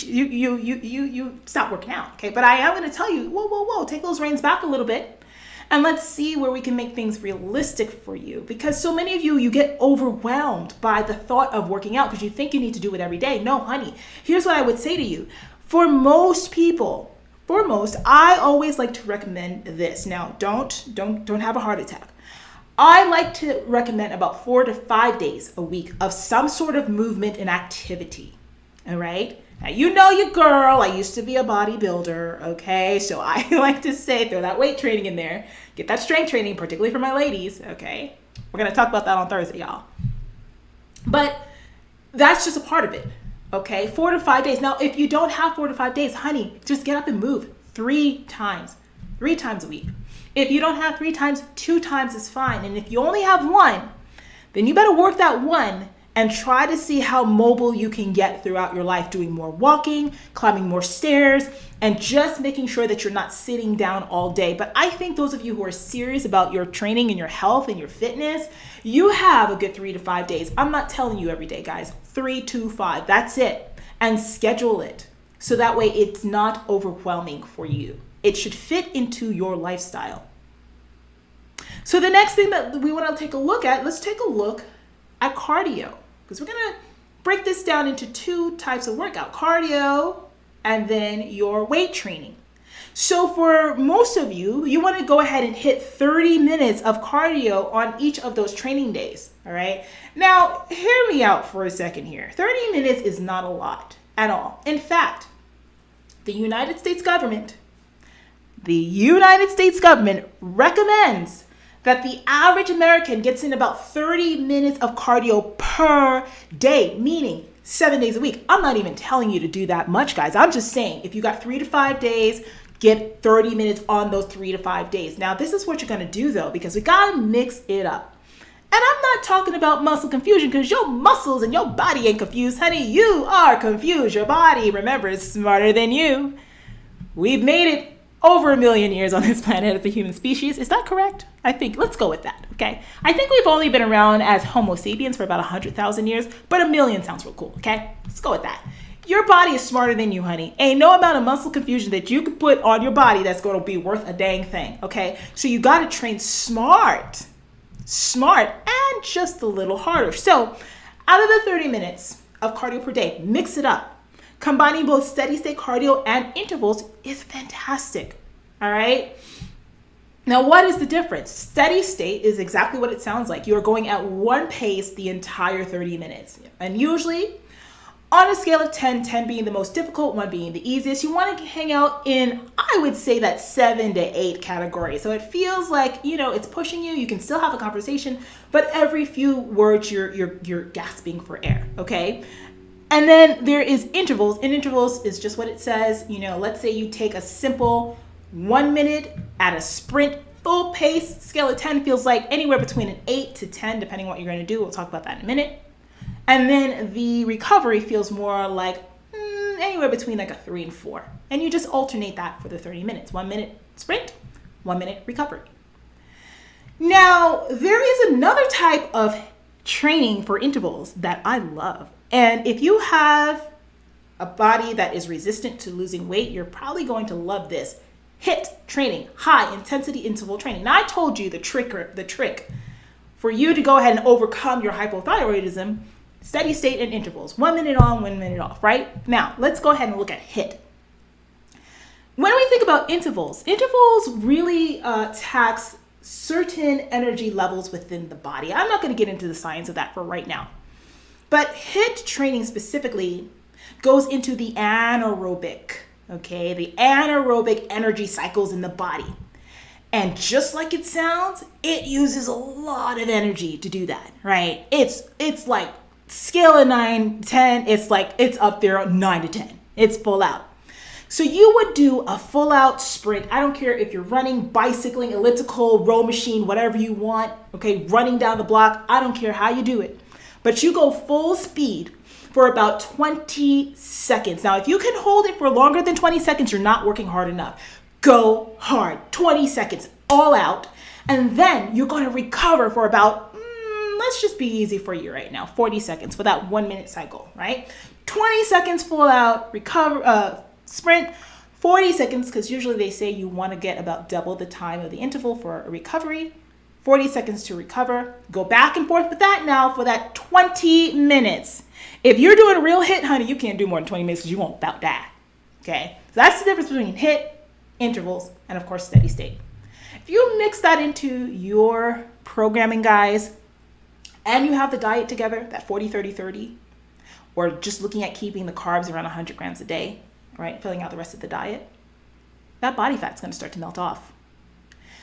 you stop working out, okay? But I am going to tell you, whoa, take those reins back a little bit, and let's see where we can make things realistic for you. Because so many of you get overwhelmed by the thought of working out because you think you need to do it every day. No, honey. Here's what I would say to you. For most people, I always like to recommend this. Now, don't have a heart attack. I like to recommend about 4 to 5 days a week of some sort of movement and activity. All right. Now, you know your girl. I used to be a bodybuilder. Okay. So I like to say, throw that weight training in there. Get that strength training, particularly for my ladies. Okay. We're going to talk about that on Thursday, y'all. But that's just a part of it. Okay. 4 to 5 days. Now, if you don't have 4 to 5 days, honey, just get up and move 3 times a week. If you don't have 3 times, 2 times is fine. And if you only have 1, then you better work that 1 and try to see how mobile you can get throughout your life, doing more walking, climbing more stairs, and just making sure that you're not sitting down all day. But I think those of you who are serious about your training and your health and your fitness, you have a good 3 to 5 days. I'm not telling you every day, guys. 3 to 5, that's it. And schedule it so that way it's not overwhelming for you. It should fit into your lifestyle. So the next thing that we want to take a look at, let's take a look at cardio, because we're going to break this down into 2 types of workout, cardio and then your weight training. So for most of you, you want to go ahead and hit 30 minutes of cardio on each of those training days. All right. Now, hear me out for a second here. 30 minutes is not a lot at all. In fact, the United States government recommends that the average American gets in about 30 minutes of cardio per day, meaning 7 days a week. I'm not even telling you to do that much, guys. I'm just saying if you got 3 to 5 days, get 30 minutes on those 3 to 5 days. Now, this is what you're going to do, though, because we got to mix it up. And I'm not talking about muscle confusion, because your muscles and your body ain't confused, honey. You are confused. Your body, remember, is smarter than you. We've made it over 1 million years on this planet as a human species. Is that correct? I think, let's go with that, okay? I think we've only been around as Homo sapiens for about 100,000 years, but 1 million sounds real cool, okay? Let's go with that. Your body is smarter than you, honey. Ain't no amount of muscle confusion that you can put on your body that's going to be worth a dang thing, okay? So you got to train smart, and just a little harder. So out of the 30 minutes of cardio per day, mix it up. Combining both steady state cardio and intervals is fantastic, all right? Now, what is the difference? Steady state is exactly what it sounds like. You're going at one pace the entire 30 minutes. And usually, on a scale of 10, 10 being the most difficult, 1 being the easiest, you want to hang out in, I would say, that 7 to 8 category. So it feels like, it's pushing you. You can still have a conversation, but every few words you're gasping for air, okay? And then there is intervals. And intervals is just what it says. Let's say you take a simple 1 minute at a sprint, full pace. Scale of 10 feels like anywhere between an 8 to 10, depending on what you're going to do. We'll talk about that in a minute. And then the recovery feels more like anywhere between like a 3 and 4. And you just alternate that for the 30 minutes. 1 minute sprint, 1 minute recovery. Now, there is another type of training for intervals that I love. And if you have a body that is resistant to losing weight, you're probably going to love this. HIIT training, high intensity interval training. Now, I told you the trick for you to go ahead and overcome your hypothyroidism. Steady state and intervals, 1 minute on, 1 minute off, right? Now, let's go ahead and look at HIIT. When we think about intervals really tax certain energy levels within the body. I'm not going to get into the science of that for right now. But HIIT training specifically goes into the anaerobic, okay? The anaerobic energy cycles in the body. And just like it sounds, it uses a lot of energy to do that, right? It's like scale of 9, 10, it's up there 9 to 10. It's full out. So you would do a full out sprint. I don't care if you're running, bicycling, elliptical, row machine, whatever you want, okay, running down the block. I don't care how you do it. But you go full speed for about 20 seconds. Now, if you can hold it for longer than 20 seconds, you're not working hard enough. Go hard, 20 seconds, all out. And then you're going to recover for about let's just be easy for you right now, 40 seconds for that 1 minute cycle, right? 20 seconds full out, recover, sprint, 40 seconds, because usually they say you want to get about double the time of the interval for a recovery, 40 seconds to recover. Go back and forth with that now for that 20 minutes. If you're doing a real HIIT, honey, you can't do more than 20 minutes because you won't about die, okay? So that's the difference between HIIT, intervals, and of course, steady state. If you mix that into your programming, guys, and you have the diet together, that 40, 30, 30, or just looking at keeping the carbs around 100 grams a day, right, filling out the rest of the diet, that body fat's going to start to melt off.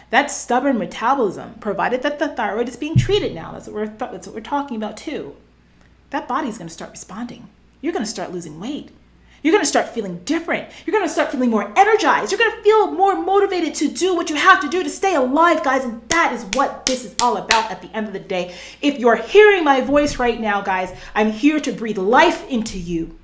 That stubborn metabolism, provided that the thyroid is being treated now, that's what we're talking about too, that body's going to start responding. You're going to start losing weight. You're going to start feeling different. You're going to start feeling more energized. You're going to feel more motivated to do what you have to do to stay alive, guys. And that is what this is all about at the end of the day. If you're hearing my voice right now, guys, I'm here to breathe life into you,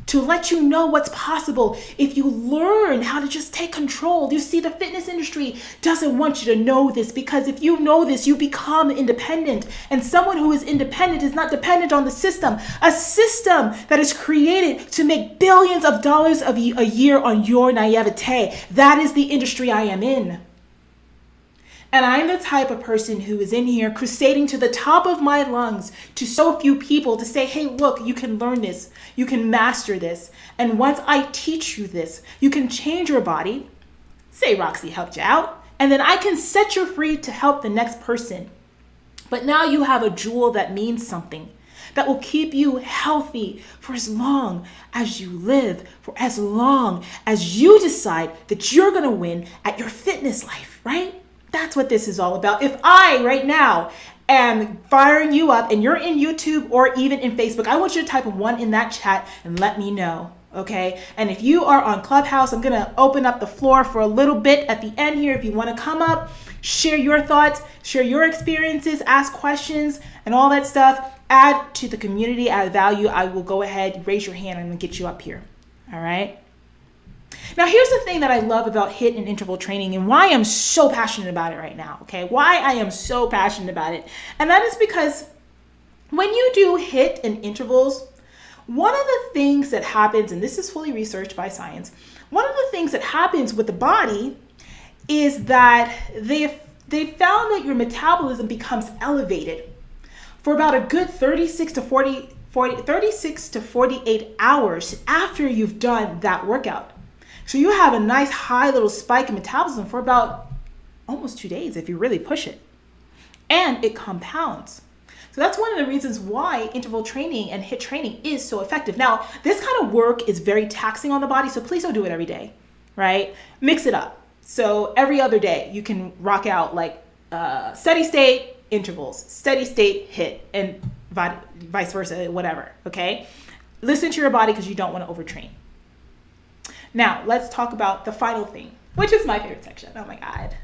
to let you know what's possible if you learn how to just take control. You see, the fitness industry doesn't want you to know this, because if you know this, you become independent. And someone who is independent is not dependent on the system, a system that is created to make billions of dollars a year on your naivete. That is the industry I am in. And I'm the type of person who is in here crusading to the top of my lungs to so few people to say, hey, look, you can learn this. You can master this. And once I teach you this, you can change your body. Say Roxy helped you out. And then I can set you free to help the next person. But now you have a jewel that means something, that will keep you healthy for as long as you live, for as long as you decide that you're going to win at your fitness life, right? That's what this is all about. If I, right now, am firing you up and you're in YouTube or even in Facebook, I want you to type 1 in that chat and let me know, okay? And if you are on Clubhouse, I'm going to open up the floor for a little bit at the end here. If you want to come up, share your thoughts, share your experiences, ask questions, and all that stuff, add to the community, add value, I will go ahead, raise your hand, and get you up here, all right? Now, here's the thing that I love about HIIT and interval training and why I'm so passionate about it right now, okay? Why I am so passionate about it. And that is because when you do HIIT and intervals, One of the things that happens, and this is fully researched by science, one of the things that happens with the body is that they found that your metabolism becomes elevated for about a good 36 to 48 hours after you've done that workout. So you have a nice high little spike in metabolism for about almost 2 days if you really push it. And it compounds. So that's one of the reasons why interval training and HIIT training is so effective. Now, this kind of work is very taxing on the body, so please don't do it every day, right? Mix it up. So every other day you can rock out like steady state intervals, steady state HIIT, and vice versa, whatever, okay? Listen to your body because you don't want to overtrain. Now, let's talk about the final thing, which is my favorite section. Oh my God.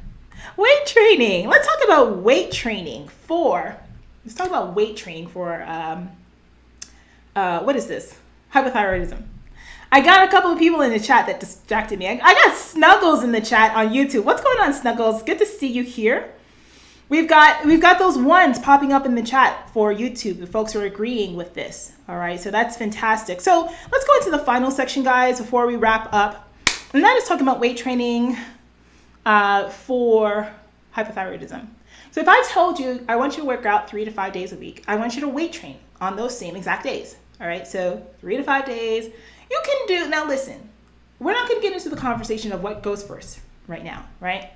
Weight training. Let's talk about weight training for what is this? Hypothyroidism. I got a couple of people in the chat that distracted me. I got Snuggles in the chat on YouTube. What's going on, Snuggles? Good to see you here. We've got those ones popping up in the chat for YouTube. The folks are agreeing with this. All right, so that's fantastic. So let's go into the final section, guys, before we wrap up. And that is talking about weight training for hypothyroidism. So if I told you I want you to work out 3 to 5 days a week, I want you to weight train on those same exact days. All right, so 3 to 5 days. You can do, now listen, we're not going to get into the conversation of what goes first right now, right?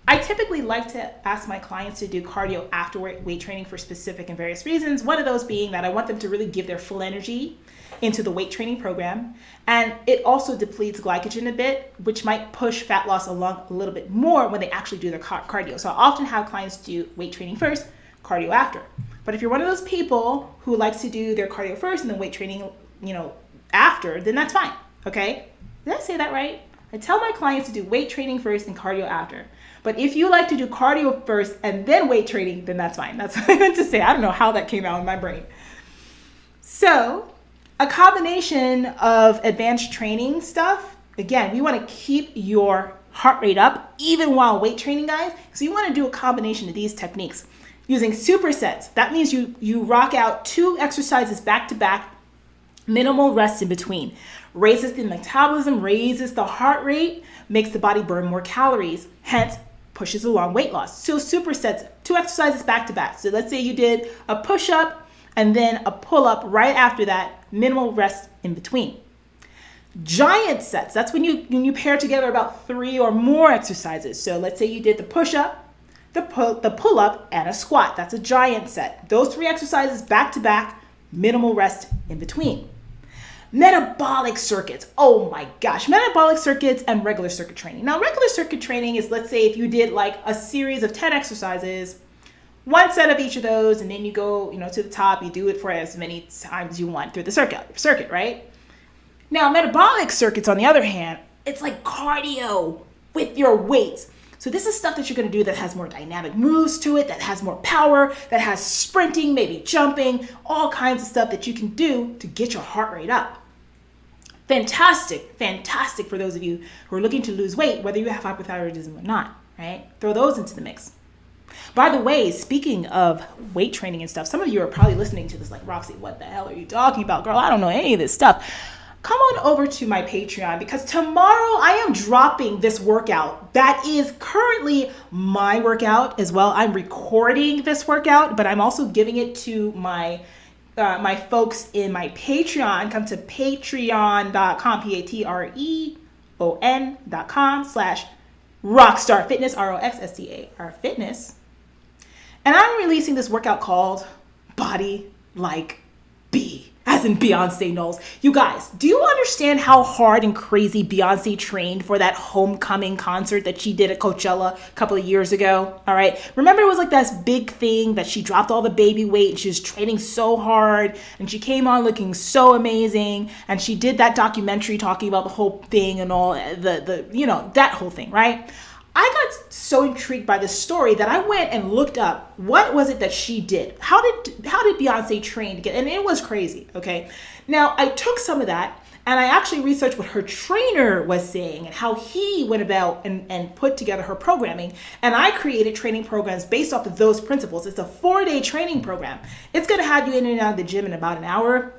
I typically like to ask my clients to do cardio after weight training for specific and various reasons. One of those being that I want them to really give their full energy into the weight training program. And it also depletes glycogen a bit, which might push fat loss along a little bit more when they actually do their cardio. So I often have clients do weight training first, cardio after. But if you're one of those people who likes to do their cardio first and then weight training, after, then that's fine, okay? Did I say that right? I tell my clients to do weight training first and cardio after. But if you like to do cardio first and then weight training, then that's fine. That's what I meant to say. I don't know how that came out in my brain. So a combination of advanced training stuff, again, we want to keep your heart rate up even while weight training, guys. So you want to do a combination of these techniques using supersets. That means you rock out 2 exercises back to back, minimal rest in between. Raises the metabolism, raises the heart rate, makes the body burn more calories, hence pushes along weight loss. So supersets, 2 exercises back to back. So let's say you did a push-up and then a pull-up right after that, minimal rest in between. Giant sets, that's when you pair together about 3 or more exercises. So let's say you did the push-up, the pull-up, and a squat. That's a giant set. Those 3 exercises back to back, minimal rest in between. Metabolic circuits. Oh my gosh. Metabolic circuits and regular circuit training. Now, regular circuit training is, let's say if you did like a series of 10 exercises, 1 set of each of those, and then you go, to the top, you do it for as many times as you want through the circuit, right? Now, metabolic circuits, on the other hand, it's like cardio with your weights. So this is stuff that you're going to do that has more dynamic moves to it, that has more power, that has sprinting, maybe jumping, all kinds of stuff that you can do to get your heart rate up. Fantastic for those of you who are looking to lose weight, whether you have hypothyroidism or not, right? Throw those into the mix. By the way, speaking of weight training and stuff, some of you are probably listening to this like, Roxy, what the hell are you talking about? Girl, I don't know any of this stuff. Come on over to my Patreon because tomorrow I am dropping this workout that is currently my workout as well. I'm recording this workout, but I'm also giving it to my folks in my Patreon. Come to patreon.com, patreon.com/Rockstar Fitness, ROXSTAR Fitness. And I'm releasing this workout called Body Like B, as in Beyonce knows. You guys, do you understand how hard and crazy Beyonce trained for that homecoming concert that she did at Coachella a couple of years ago? All right. Remember, it was like this big thing that she dropped all the baby weight and she was training so hard and she came on looking so amazing. And she did that documentary talking about the whole thing and all that whole thing, right? I got so intrigued by this story that I went and looked up what was it that she did. How did Beyonce train to get, and it was crazy, okay? Now, I took some of that and I actually researched what her trainer was saying and how he went about and put together her programming. And I created training programs based off of those principles. It's a 4-day training program. It's gonna have you in and out of the gym in about an hour.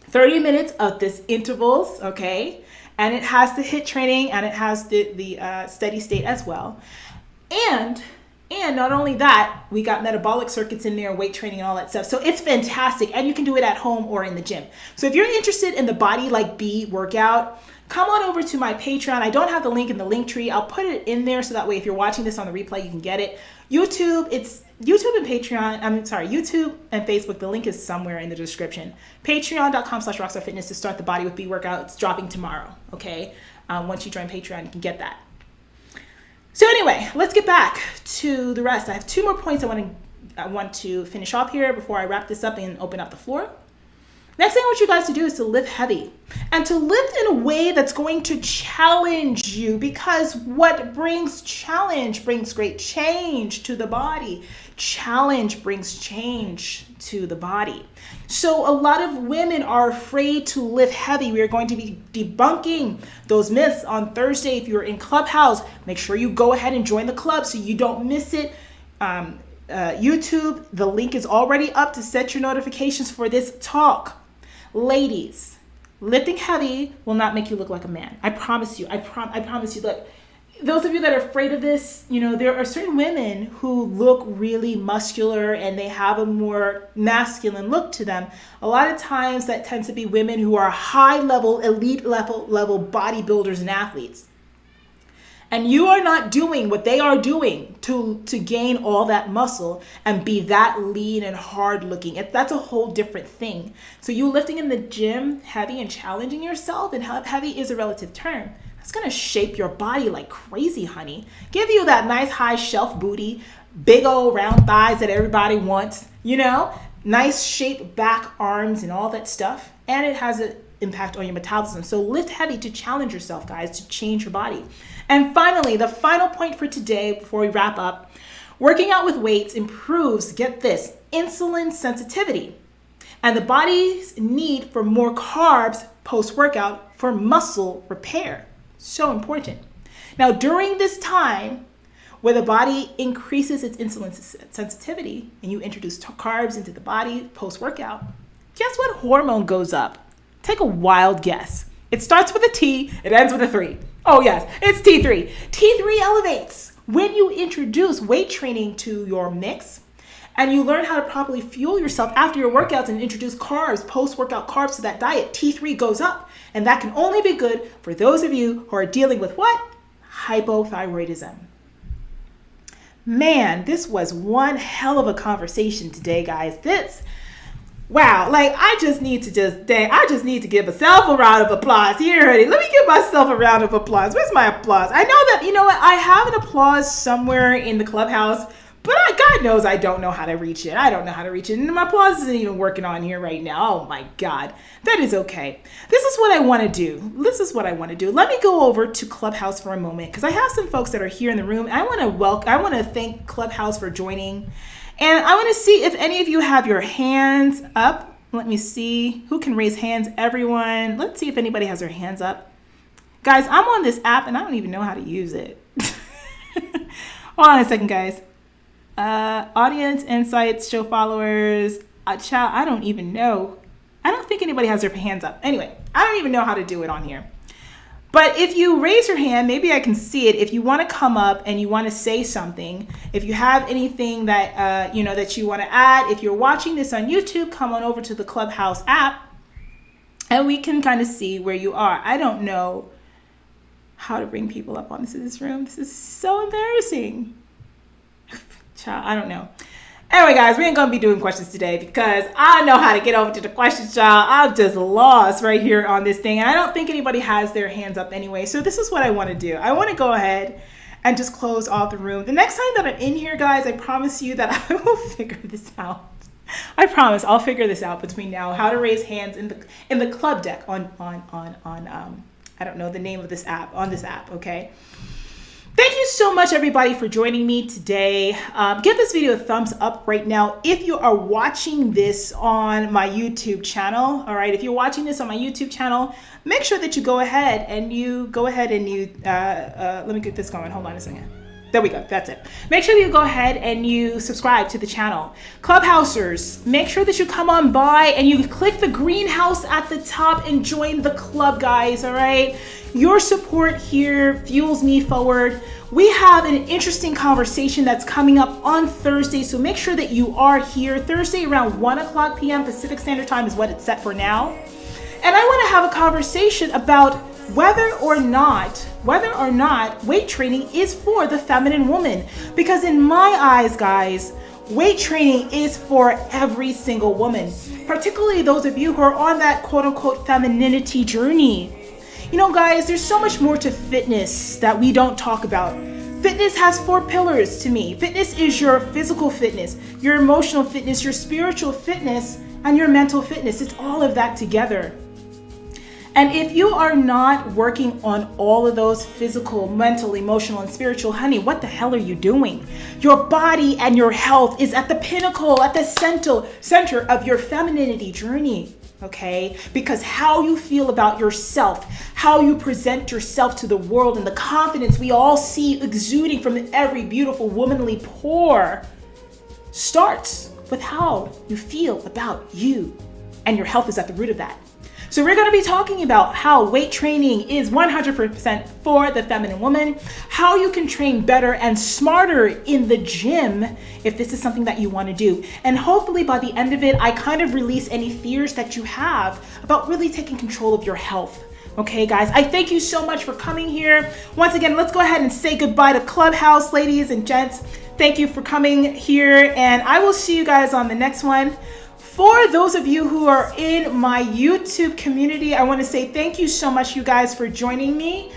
30 minutes of this intervals, okay? And it has the HIIT training and it has the steady state as well. And not only that, we got metabolic circuits in there, weight training and all that stuff. So it's fantastic. And you can do it at home or in the gym. So if you're interested in the Body Like Bee workout, come on over to my Patreon. I don't have the link in the link tree. I'll put it in there so that way if you're watching this on the replay, you can get it. YouTube, it's YouTube and Patreon. YouTube and Facebook. The link is somewhere in the description. Patreon.com/rockstarfitness to start the Body with Bee workout. It's dropping tomorrow. Okay. Once you join Patreon, you can get that. So anyway, let's get back to the rest. I have 2 more points I want to finish off here before I wrap this up and open up the floor. Next thing I want you guys to do is to lift heavy and to lift in a way that's going to challenge you, because what brings challenge brings great change to the body. Challenge brings change to the body. So a lot of women are afraid to lift heavy. We are going to be debunking those myths on Thursday. If you're in Clubhouse, make sure you go ahead and join the club so you don't miss it. YouTube, the link is already up to set your notifications for this talk. Ladies, lifting heavy will not make you look like a man. I promise you. I promise you. Look, those of you that are afraid of this, there are certain women who look really muscular and they have a more masculine look to them. A lot of times that tends to be women who are high level, elite level bodybuilders and athletes. And you are not doing what they are doing to gain all that muscle and be that lean and hard looking. That's a whole different thing. So you lifting in the gym heavy and challenging yourself, and heavy is a relative term. That's going to shape your body like crazy, honey. Give you that nice high shelf booty, big old round thighs that everybody wants, nice shaped back arms and all that stuff. And it has an impact on your metabolism. So lift heavy to challenge yourself, guys, to change your body. And finally, the final point for today before we wrap up, working out with weights improves, get this, insulin sensitivity and the body's need for more carbs post-workout for muscle repair. So important. Now, during this time where the body increases its insulin sensitivity and you introduce carbs into the body post-workout, guess what hormone goes up? Take a wild guess. It starts with a T, it ends with a 3. Oh yes, it's T3. T3 elevates when you introduce weight training to your mix and you learn how to properly fuel yourself after your workouts and introduce carbs, post-workout carbs to that diet. T3 goes up, and that can only be good for those of you who are dealing with what? Hypothyroidism. Man, this was one hell of a conversation today, guys. Wow, I just need to give myself a round of applause here, honey. Let me give myself a round of applause. Where's my applause? I know that, I have an applause somewhere in the Clubhouse, but God knows I don't know how to reach it. And my applause isn't even working on here right now. Oh my God, that is okay. This is what I want to do. Let me go over to Clubhouse for a moment because I have some folks that are here in the room. I want to thank Clubhouse for joining. And I want to see if any of you have your hands up. Let me see who can raise hands. Everyone. Let's see if anybody has their hands up. Guys, I'm on this app and I don't even know how to use it. Hold on a second, guys. Audience, insights, show followers. Child, I don't even know. I don't think anybody has their hands up. Anyway, I don't even know how to do it on here. But if you raise your hand, maybe I can see it. If you want to come up and you want to say something, if you have anything that that you want to add, if you're watching this on YouTube, come on over to the Clubhouse app, and we can kind of see where you are. I don't know how to bring people up onto this room. This is so embarrassing. Child, I don't know. Anyway, guys, we ain't going to be doing questions today because I know how to get over to the questions, child. I'm just lost right here on this thing. And I don't think anybody has their hands up anyway. So this is what I want to do. I want to go ahead and just close off the room. The next time that I'm in here, guys, I promise you that I will figure this out. I promise I'll figure this out between now. How to raise hands in the club deck on I don't know the name of this app, on this app, okay? Thank you so much, everybody, for joining me today. Give this video a thumbs up right now if you are watching this on my YouTube channel. All right, if you're watching this on my YouTube channel, make sure that you go ahead and let me get this going. Hold on a second. There we go. That's it. Make sure that you go ahead and you subscribe to the channel. Clubhousers, make sure that you come on by and you click the greenhouse at the top and join the club, guys. All right. Your support here fuels me forward. We have an interesting conversation that's coming up on Thursday, so make sure that you are here. Thursday around 1:00 p.m. Pacific Standard Time is what it's set for now. And I want to have a conversation about whether or not weight training is for the feminine woman. Because in my eyes, guys, weight training is for every single woman, particularly those of you who are on that quote unquote femininity journey. You know, guys, there's so much more to fitness that we don't talk about. Fitness has 4 pillars to me. Fitness is your physical fitness, your emotional fitness, your spiritual fitness, and your mental fitness. It's all of that together. And if you are not working on all of those physical, mental, emotional, and spiritual, honey, what the hell are you doing? Your body and your health is at the pinnacle, at the center of your femininity journey, okay? Because how you feel about yourself, how you present yourself to the world, and the confidence we all see exuding from every beautiful womanly pore starts with how you feel about you. And your health is at the root of that. So we're going to be talking about how weight training is 100% for the feminine woman, how you can train better and smarter in the gym if this is something that you want to do. And hopefully by the end of it, I kind of release any fears that you have about really taking control of your health. Okay, guys, I thank you so much for coming here. Once again, let's go ahead and say goodbye to Clubhouse, ladies and gents. Thank you for coming here, and I will see you guys on the next one. For those of you who are in my YouTube community, I want to say thank you so much, you guys, for joining me.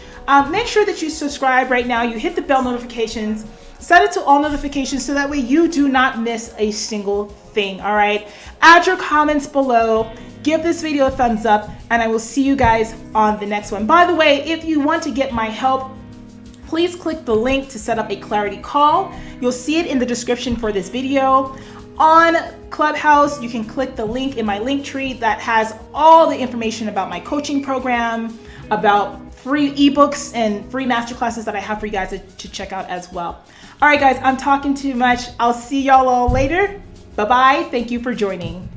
Make sure that you subscribe right now. You hit the bell notifications, set it to all notifications so that way you do not miss a single thing, all right? Add your comments below. Give this video a thumbs up, and I will see you guys on the next one. By the way, if you want to get my help, please click the link to set up a clarity call. You'll see it in the description for this video. On Clubhouse, you can click the link in my link tree that has all the information about my coaching program, about free ebooks and free masterclasses that I have for you guys to check out as well. All right, guys, I'm talking too much. I'll see y'all all later. Bye-bye. Thank you for joining.